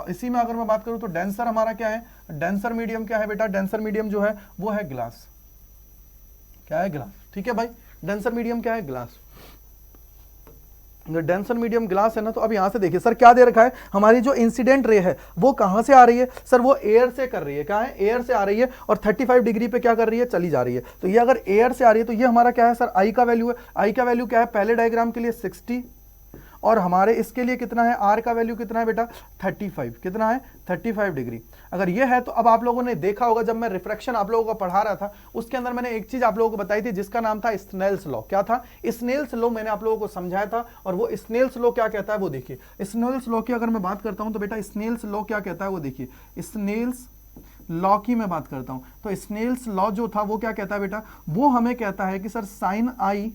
इसी में अगर मैं बात करूं तो डेंसर हमारा क्या है, डेंसर मीडियम क्या है बेटा, डेंसर मीडियम जो है वो है ग्लास, क्या है, ग्लास, ठीक है भाई। डेंसर मीडियम क्या है, ग्लास। डेंसर मीडियम ग्लास है ना, तो अब यहां से देखिए सर क्या दे रखा है, हमारी जो इंसिडेंट रे है वो कहां से आ रही है सर, वो एयर से कर रही है, क्या है, एयर से आ रही है, और 35 डिग्री पे क्या कर रही है, चली जा रही है। तो ये अगर एयर से आ रही है तो ये हमारा क्या है सर, आई का वैल्यू है। आई का वैल्यू क्या है, पहले डायग्राम के लिए 60 और हमारे इसके लिए कितना है, आर का वैल्यू कितना है बेटा 35, कितना है 35 डिग्री। अगर ये है तो अब आप लोगों ने देखा होगा जब मैं रिफ्रैक्शन आप लोगों को पढ़ा रहा था उसके अंदर मैंने एक चीज आप लोगों को बताई थी जिसका नाम था स्नेल्स लॉ। क्या था, स्नेल्स लॉ मैंने आप लोगों को समझाया था। और वो स्नेल्स लॉ क्या कहता है वो देखिए। स्नेल्स लॉ की अगर मैं बात करता हूं तो बेटा स्नेल्स लॉ क्या कहता है वो देखिए। स्नेल्स लॉ की मैं बात करता हूं तो स्नेल्स लॉ जो था वो क्या कहता है बेटा, वो हमें कहता है कि सर साइन आई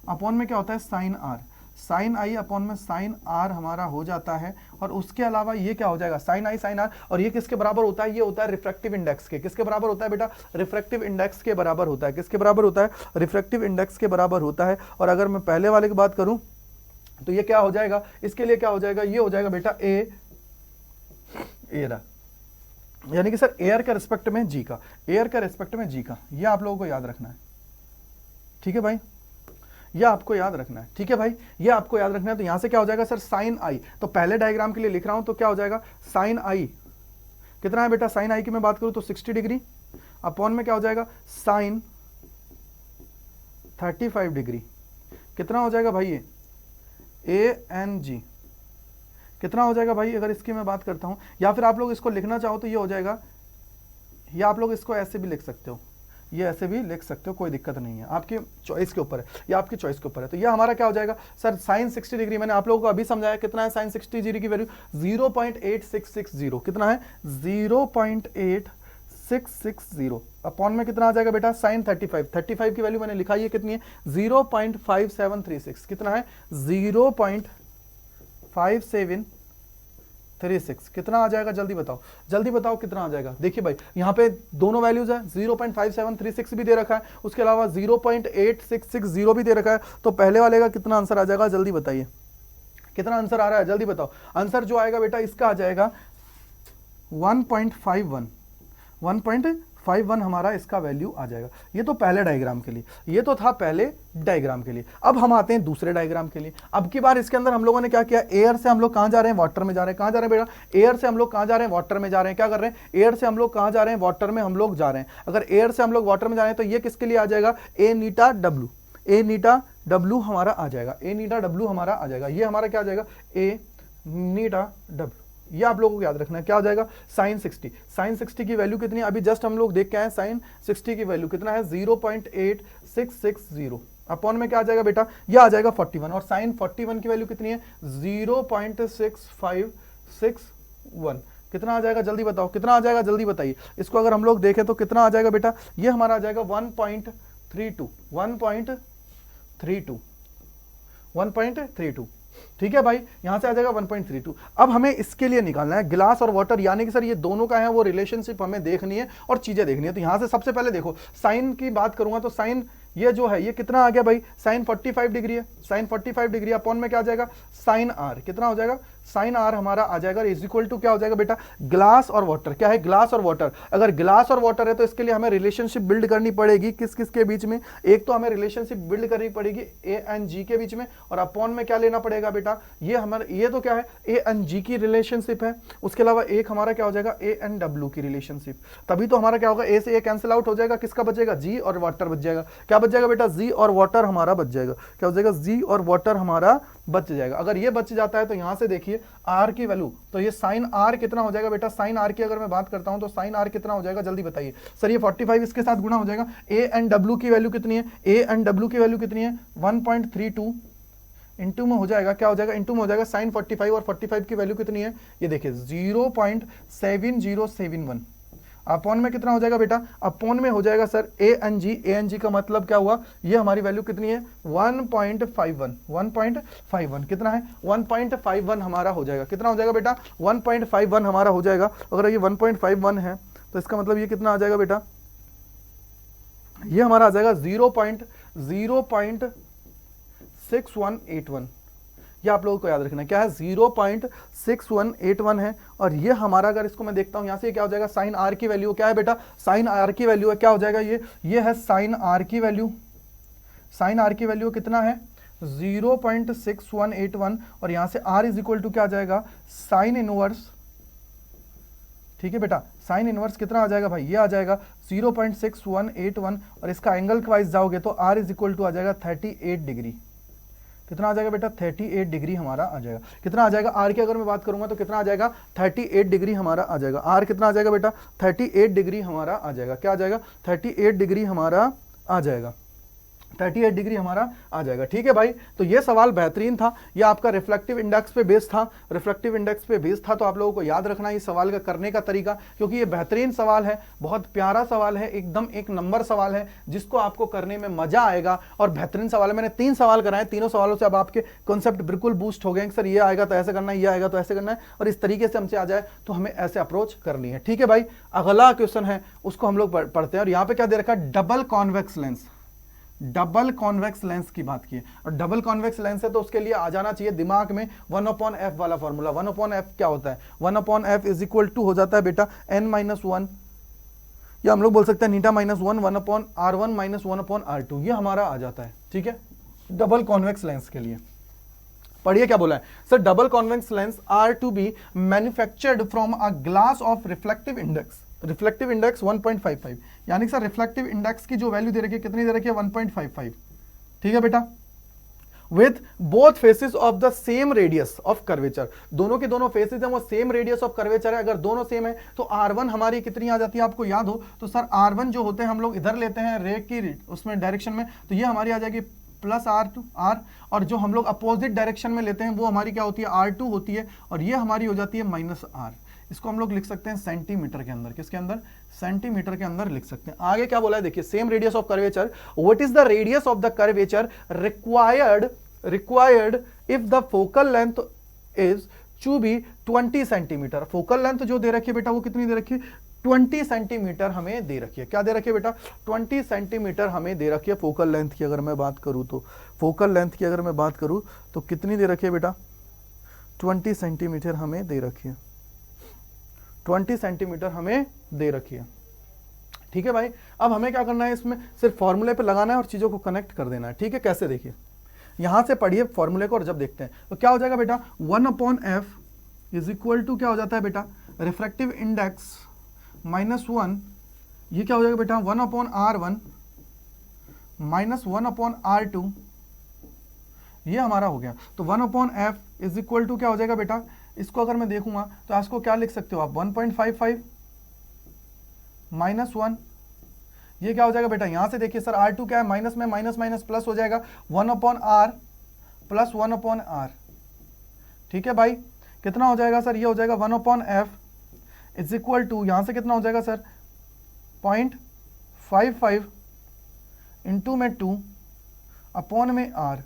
अपॉन में क्या होता है sine R, sine I upon में साइन आर हमारा हो जाता है। और उसके अलावा ये क्या हो जाएगा साइन आई साइन आर, और ये किसके बराबर होता है, ये होता है रिफ्रैक्टिव इंडेक्स के। किसके बराबर होता है बेटा, रिफ्रैक्टिव इंडेक्स के बराबर होता है। किसके बराबर होता है, रिफ्रैक्टिव इंडेक्स के बराबर होता है। और अगर मैं पहले वाले की बात करूं तो ये क्या हो जाएगा, इसके लिए क्या हो जाएगा, ये हो जाएगा बेटा ए रहा, यानी कि सर एयर के रिस्पेक्ट में जी का, एयर के रिस्पेक्ट में जी का, ये आप लोगों को याद रखना है। ठीक है भाई, ये आपको याद रखना है। ठीक है भाई, ये आपको याद रखना है। तो यहां से क्या हो जाएगा सर साइन आई, तो पहले डायग्राम के लिए लिख रहा हूं तो क्या हो जाएगा साइन आई कितना है बेटा, साइन आई की मैं बात करूं तो 60 डिग्री अपॉन में क्या हो जाएगा साइन 35 डिग्री, कितना हो जाएगा भाई ये ए एन जी, कितना हो जाएगा भाई अगर इसकी मैं बात करता हूं। या फिर आप लोग इसको लिखना चाहो तो ये हो जाएगा, या आप लोग इसको ऐसे भी लिख सकते हो, ये ऐसे भी लिख सकते हो, कोई दिक्कत नहीं है, आपकी चॉइस के ऊपर है, या आपकी चॉइस के ऊपर है। तो ये हमारा क्या हो जाएगा सर साइन 60 डिग्री, मैंने आप लोगों को अभी समझाया कितना है साइन 60 डिग्री की वैल्यू 0.8660, कितना है 0.8660 अपॉन में कितना आ जाएगा बेटा साइन 35 की वैल्यू मैंने लिखा है कितनी है 0.5736, कितना है 0.5736, कितना आ जाएगा जल्दी बताओ, जल्दी बताओ कितना आ जाएगा। देखिए भाई यहाँ पे दोनों वैल्यूज है, 0.5736 भी दे रखा है, उसके अलावा 0.8660 भी दे रखा है। तो पहले वाले का कितना आंसर आ जाएगा जल्दी बताइए, कितना आंसर आ रहा है जल्दी बताओ। आंसर जो आएगा बेटा इसका आ जाएगा 1.51 हमारा इसका वैल्यू आ जाएगा। ये तो पहले डायग्राम के लिए, ये तो था पहले डायग्राम के लिए। अब हम आते हैं दूसरे डायग्राम के लिए। अब की बार इसके अंदर हम लोगों ने क्या किया, एयर से हम लोग कहां जा रहे हैं, वाटर में जा रहे हैं। कहां जा रहे हैं बेटा, एयर से हम लोग कहां जा रहे हैं, वाटर में जा रहे हैं। क्या कर रहे हैं, एयर से हम लोग कहां जा रहे हैं, वाटर में हम लोग जा रहे हैं। अगर एयर से हम लोग वाटर में जा रहे हैं तो ये किसके लिए आ जाएगा, ए नीटा डब्ल्यू, ए नीटा डब्ल्यू हमारा आ जाएगा, ए नीटा डब्ल्यू हमारा आ जाएगा। ये हमारा क्या आ जाएगा, ए नीटा डब्ल्यू, ये आप लोगों को याद रखना है। क्या हो जाएगा साइन 60, साइन 60 की वैल्यू कितनी है अभी जस्ट हम लोग देख के आए, साइन 60 की वैल्यू कितना है 0.8660 अपॉन में क्या आ जाएगा बेटा, ये आ जाएगा 41, और साइन 41 की वैल्यू कितनी है 0.6561, कितना आ जाएगा जल्दी बताओ, कितना आ जाएगा जल्दी बताइए। इसको अगर हम लोग देखें तो कितना आ जाएगा बेटा, ये हमारा आ जाएगा 1.32। ठीक है भाई, यहां से आ जाएगा 1.32। अब हमें इसके लिए निकालना है ग्लास और वाटर, यानी कि सर ये दोनों का है वो रिलेशनशिप हमें देखनी है और चीजें देखनी है। तो यहां से सबसे पहले देखो साइन की बात करूंगा तो साइन ये जो है ये कितना आ गया भाई, साइन 45 डिग्री है, साइन 45 डिग्री अपॉन में क्या आ जाएगा साइन आर, कितना हो जाएगा साइन आर हमारा आ जाएगा इज इक्वल टू क्या हो जाएगा बेटा, ग्लास और वाटर। क्या है, ग्लास और वाटर। अगर ग्लास और वाटर है तो इसके लिए हमें रिलेशनशिप बिल्ड करनी पड़ेगी किस किस के बीच में, एक तो हमें रिलेशनशिप बिल्ड करनी पड़ेगी ए एंड जी के बीच में, और अपॉन में क्या लेना पड़ेगा बेटा, ये हमारे ये तो क्या है ए एंड जी की रिलेशनशिप है, उसके अलावा एक हमारा क्या हो जाएगा ए एंड डब्ल्यू की रिलेशनशिप। तभी तो हमारा क्या होगा, ए से ए कैंसिल आउट हो जाएगा, किसका बचेगा जी और वाटर बच जाएगा। क्या बच जाएगा बेटा, जी और वाटर हमारा बच जाएगा। क्या हो जाएगा, जी और वाटर हमारा बच जाएगा। अगर ये बच जाता है तो यहां से देखिए आर की वैल्यू, तो ये साइन आर कितना हो जाएगा बेटा, साइन आर की अगर मैं बात करता हूं तो साइन आर कितना हो जाएगा जल्दी बताइए। सर ये 45 इसके साथ गुणा हो जाएगा, ए एंड डब्ल्यू की वैल्यू कितनी है, ए एंड डब्ल्यू की वैल्यू कितनी है 1.32 इंटू में हो जाएगा, क्या हो जाएगा इंटू में हो जाएगा साइन 45, और 45 की वैल्यू कितनी है ये देखिए 0.7071 अपॉन में कितना हो जाएगा बेटा, अपॉन में हो जाएगा सर ए एन जी का मतलब क्या हुआ, ये हमारी वैल्यू कितनी है 1.51 कितना है 1.51 हमारा हो जाएगा। कितना हो जाएगा बेटा 1.51 हमारा हो जाएगा। अगर ये 1.51 है तो इसका मतलब ये कितना आ जाएगा बेटा, ये हमारा आ जाएगा 0.6181। ये आप लोगों को याद रखना है, क्या है 0.6181 है। और ये हमारा अगर इसको मैं देखता हूं यहां से क्या हो जाएगा, साइन आर की वैल्यू क्या है बेटा, साइन आर की वैल्यू है, क्या हो जाएगा ये है साइन आर की वैल्यू, साइन आर की वैल्यू कितना है 0.6181, और यहां से आर इज इक्वल टू क्या आ जाएगा साइन इनवर्स। ठीक है बेटा, साइन इनवर्स कितना आ जाएगा भाई, ये आ जाएगा 0.6181, और इसका एंगल वाइज जाओगे तो आर इज इक्वल टू आ जाएगा 38 डिग्री। कितना आ जाएगा बेटा 38 डिग्री हमारा आ जाएगा। कितना आ जाएगा आर की अगर मैं बात करूंगा तो कितना आ जाएगा 38 डिग्री हमारा आ जाएगा। आर कितना आ जाएगा बेटा 38 डिग्री हमारा आ जाएगा। क्या आ जाएगा 38 डिग्री हमारा आ जाएगा। 38 डिग्री हमारा आ जाएगा। ठीक है भाई, तो ये सवाल बेहतरीन था, ये आपका रिफ्लेक्टिव इंडेक्स पे बेस्ड था, रिफ्लेक्टिव इंडेक्स पे बेस्ड था। तो आप लोगों को याद रखना इस सवाल का करने का तरीका, क्योंकि ये बेहतरीन सवाल है, बहुत प्यारा सवाल है, एकदम एक नंबर सवाल है जिसको आपको करने में मजा आएगा और बेहतरीन सवाल है। मैंने 3 सवाल कराए, तीनों सवालों से अब आपके कॉन्सेप्ट बिल्कुल बूस्ट हो गए कि सर ये आएगा तो ऐसे करना है, ये आएगा तो ऐसे करना है, और इस तरीके से हमसे आ जाए तो हमें ऐसे अप्रोच करनी है। ठीक है भाई, अगला क्वेश्चन है उसको हम लोग पढ़ते हैं। और यहाँ पे क्या दे रखा है, double convex lens, double convex lens की बात की है। और डबल कॉन्वेक्स लेंस है तो उसके लिए आ जाना चाहिए दिमाग में 1/f वाला फॉर्मूला। 1/f क्या होता है, 1/f इज इक्वल टू हो जाता है बेटा n-1, या हम लोग बोल सकते हैं नीटा-1 1/r1 - 1/r2, ये हमारा आ जाता है। ठीक है, डबल कॉन्वेक्स लेंस के लिए पढ़िए क्या बोला है sir, double convex lens are to be manufactured from a glass of reflective index, reflective index 1.55, यानी सर रिफ्लेक्टिव इंडेक्स की जो वैल्यू दे रखी है कितनी दे रखी है 1.55। ठीक है बेटा, with both faces of the same radius of curvature, दोनों के दोनों फेसेस हैं वो सेम रेडियस ऑफ कर्वेचर है। अगर दोनों सेम है तो R1 हमारी कितनी आ जाती है, आपको याद हो तो सर R1 जो होते हैं हम लोग इधर लेते हैं रे की उसमें डायरेक्शन में, तो ये हमारी आ जाएगी प्लस R, और जो हम लोग अपोजिट डायरेक्शन में लेते हैं वो हमारी क्या होती है R2 होती है, और ये हमारी हो जाती है -R। इसको हम लोग लिख सकते हैं सेंटीमीटर के अंदर, किसके अंदर, सेंटीमीटर के अंदर लिख सकते हैं। आगे क्या बोला है देखिए, same radius of curvature, what is the radius of the curvature required if the focal length is to be 20 centimetre. Focal length जो दे रखी है बेटा वो कितनी दे रखी है 20 सेंटीमीटर हमें दे रखी है। क्या दे रखी है बेटा 20 सेंटीमीटर हमें दे रखी है फोकल लेंथ की। अगर मैं बात करूं तो फोकल लेंथ की अगर मैं बात करूं तो कितनी दे रखी है बेटा 20 सेंटीमीटर हमें दे रखी है, 20 सेंटीमीटर हमें दे रखी है। ठीक है भाई, अब हमें क्या करना है, इसमें सिर्फ फॉर्मूले पे लगाना है और चीजों को कनेक्ट कर देना है। ठीक है, कैसे देखिए, यहां से पढ़िए फॉर्मूले को और जब देखते हैं तो क्या हो जाएगा बेटा 1/f इज इक्वल टू क्या हो जाता है बेटा रिफ्रैक्टिव इंडेक्स -1, ये क्या हो जाएगा बेटा 1/r1 - 1/r2, ये हमारा हो गया। तो 1/f इज इक्वल टू क्या हो जाएगा बेटा, इसको अगर मैं देखूंगा तो इसको क्या लिख सकते हो आप 1.55 -1, ये क्या हो जाएगा बेटा, यहां से देखिए सर R2 क्या है, माइनस में माइनस माइनस प्लस हो जाएगा 1/r प्लस 1/r। ठीक है भाई, कितना हो जाएगा सर, ये हो जाएगा 1/f इज इक्वल टू, यहां से कितना हो जाएगा सर 0.55 इंटू में 2 अपॉन में r।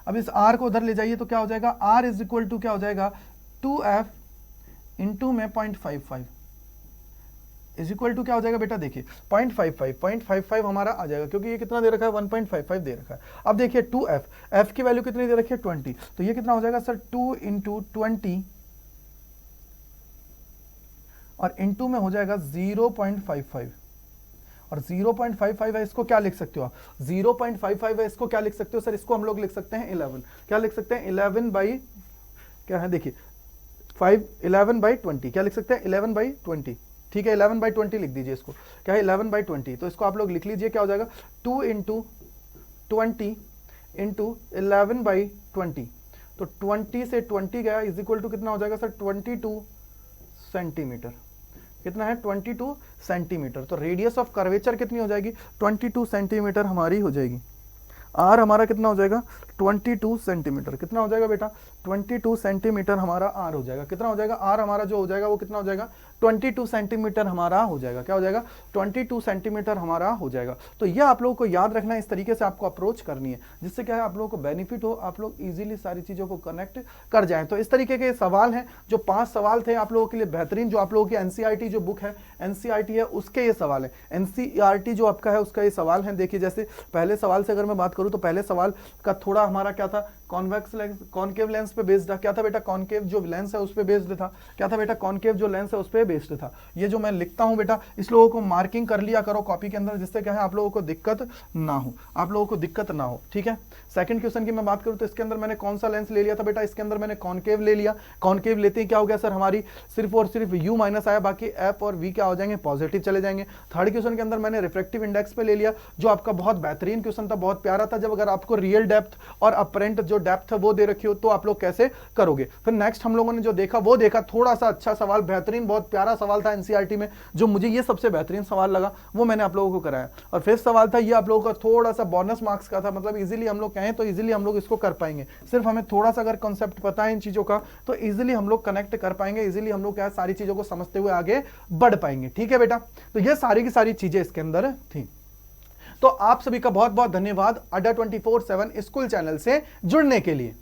अब इस r को उधर ले जाइए तो क्या हो जाएगा r इज इक्वल टू क्या हो जाएगा 2f इंटू में 0.55 इज इक्वल टू क्या हो जाएगा बेटा, देखिए 0.55 हमारा आ जाएगा, क्योंकि ये कितना दे रखा है 1.55 दे रखा है। अब देखिए 2f, f की वैल्यू कितनी दे रखी है 20, तो ये कितना हो जाएगा सर 2 इंटू 20 और इंटू में हो जाएगा 0.55, और 0.55 है इसको क्या लिख सकते हो आप 0.55 है इसको क्या लिख सकते हो सर, इसको हम लोग लिख सकते हैं 11, क्या लिख सकते हैं 11 बाई क्या है देखिए 11/20, क्या लिख सकते हैं 11/20। ठीक है, 11/20 लिख दीजिए इसको, क्या है 11/20, तो इसको आप लोग लिख लीजिए क्या हो जाएगा 2 इंटू 20 इंटू 11/20, तो 20 से 20 गया इज इक्वल टू कितना हो जाएगा सर 22 सेंटीमीटर, कितना है 22 सेंटीमीटर। तो रेडियस ऑफ कर्वेचर कितनी हो जाएगी 22 सेंटीमीटर हमारी हो जाएगी। आर हमारा कितना हो जाएगा 22 सेंटीमीटर, कितना हो जाएगा बेटा 22 सेंटीमीटर हमारा आर हो जाएगा। कितना हो जाएगा आर हमारा जो हो जाएगा वो कितना हो जाएगा 22 सेंटीमीटर हमारा हो जाएगा। क्या हो जाएगा 22 सेंटीमीटर हमारा हो जाएगा। तो यह आप लोगों को याद रखना है, इस तरीके से आपको अप्रोच करनी है जिससे क्या है आप लोगों को बेनिफिट हो, आप लोग इजीली सारी चीज़ों को कनेक्ट कर जाएं। तो इस तरीके के सवाल हैं, जो 5 सवाल थे आप लोगों के लिए बेहतरीन, जो आप लोगों की एनसीईआरटी जो बुक है एनसीईआरटी है उसके ये सवाल है, एनसीईआरटी जो आपका है उसका ये सवाल है। देखिए जैसे पहले सवाल से अगर मैं बात करूँ तो पहले सवाल का थोड़ा हमारा क्या था कॉन्वेक्स लेंस कॉनकेव लेंस पे बेस्ड था। क्या था बेटा कॉनकेव जो लेंस है उस पे बेस्ड था। क्या था बेटा कॉनकेव जो लेंस है उस पे बेस्ड था। ये जो मैं लिखता हूं बेटा इस लोगों को मार्किंग कर लिया करो कॉपी के अंदर, जिससे क्या है आप लोगों को दिक्कत ना हो, आप लोगों को दिक्कत ना हो। ठीक है, सेकंड क्वेश्चन की मैं बात करूं तो इसके अंदर मैंने कौन सा लेंस ले लिया था बेटा, इसके अंदर मैंने कॉनकेव ले लिया। कॉनकेव लेते ही क्या हो गया सर हमारी सिर्फ और सिर्फ u माइनस आया, बाकी f और v क्या हो जाएंगे पॉजिटिव चले जाएंगे। थर्ड क्वेश्चन के अंदर मैंने रिफ्रैक्टिव इंडेक्स पे ले लिया जो आपका बहुत बेहतरीन क्वेश्चन था, बहुत प्यारा था। जब अगर आपको रियल डेप्थ और अपरेंट जो डेप्थ है वो दे रखी हो तो आप लोग कैसे करोगे। फिर नेक्स्ट हम लोगों ने जो देखा वो देखा थोड़ा सा अच्छा सवाल, बेहतरीन, बहुत प्यारा सवाल था एनसीईआरटी में, जो मुझे ये सबसे बेहतरीन सवाल लगा वो मैंने आप लोगों को कराया। और फिफ्थ सवाल था ये आप लोगों का थोड़ा सा बोनस मार्क्स का था, मतलब इजीली हम लोग कहें तो इजीली हम लोग इसको कर पाएंगे, सिर्फ हमें थोड़ा सा अगर कॉन्सेप्ट पता है इन चीजों का तो इजीली हम लोग कनेक्ट कर पाएंगे, इजीली हम लोग क्या सारी चीजों को समझते हुए आगे बढ़ पाएंगे। ठीक है बेटा, तो ये सारी की सारी चीजें इसके अंदर थी। तो आप सभी का बहुत बहुत धन्यवाद अड्डा 24/7 स्कूल चैनल से जुड़ने के लिए।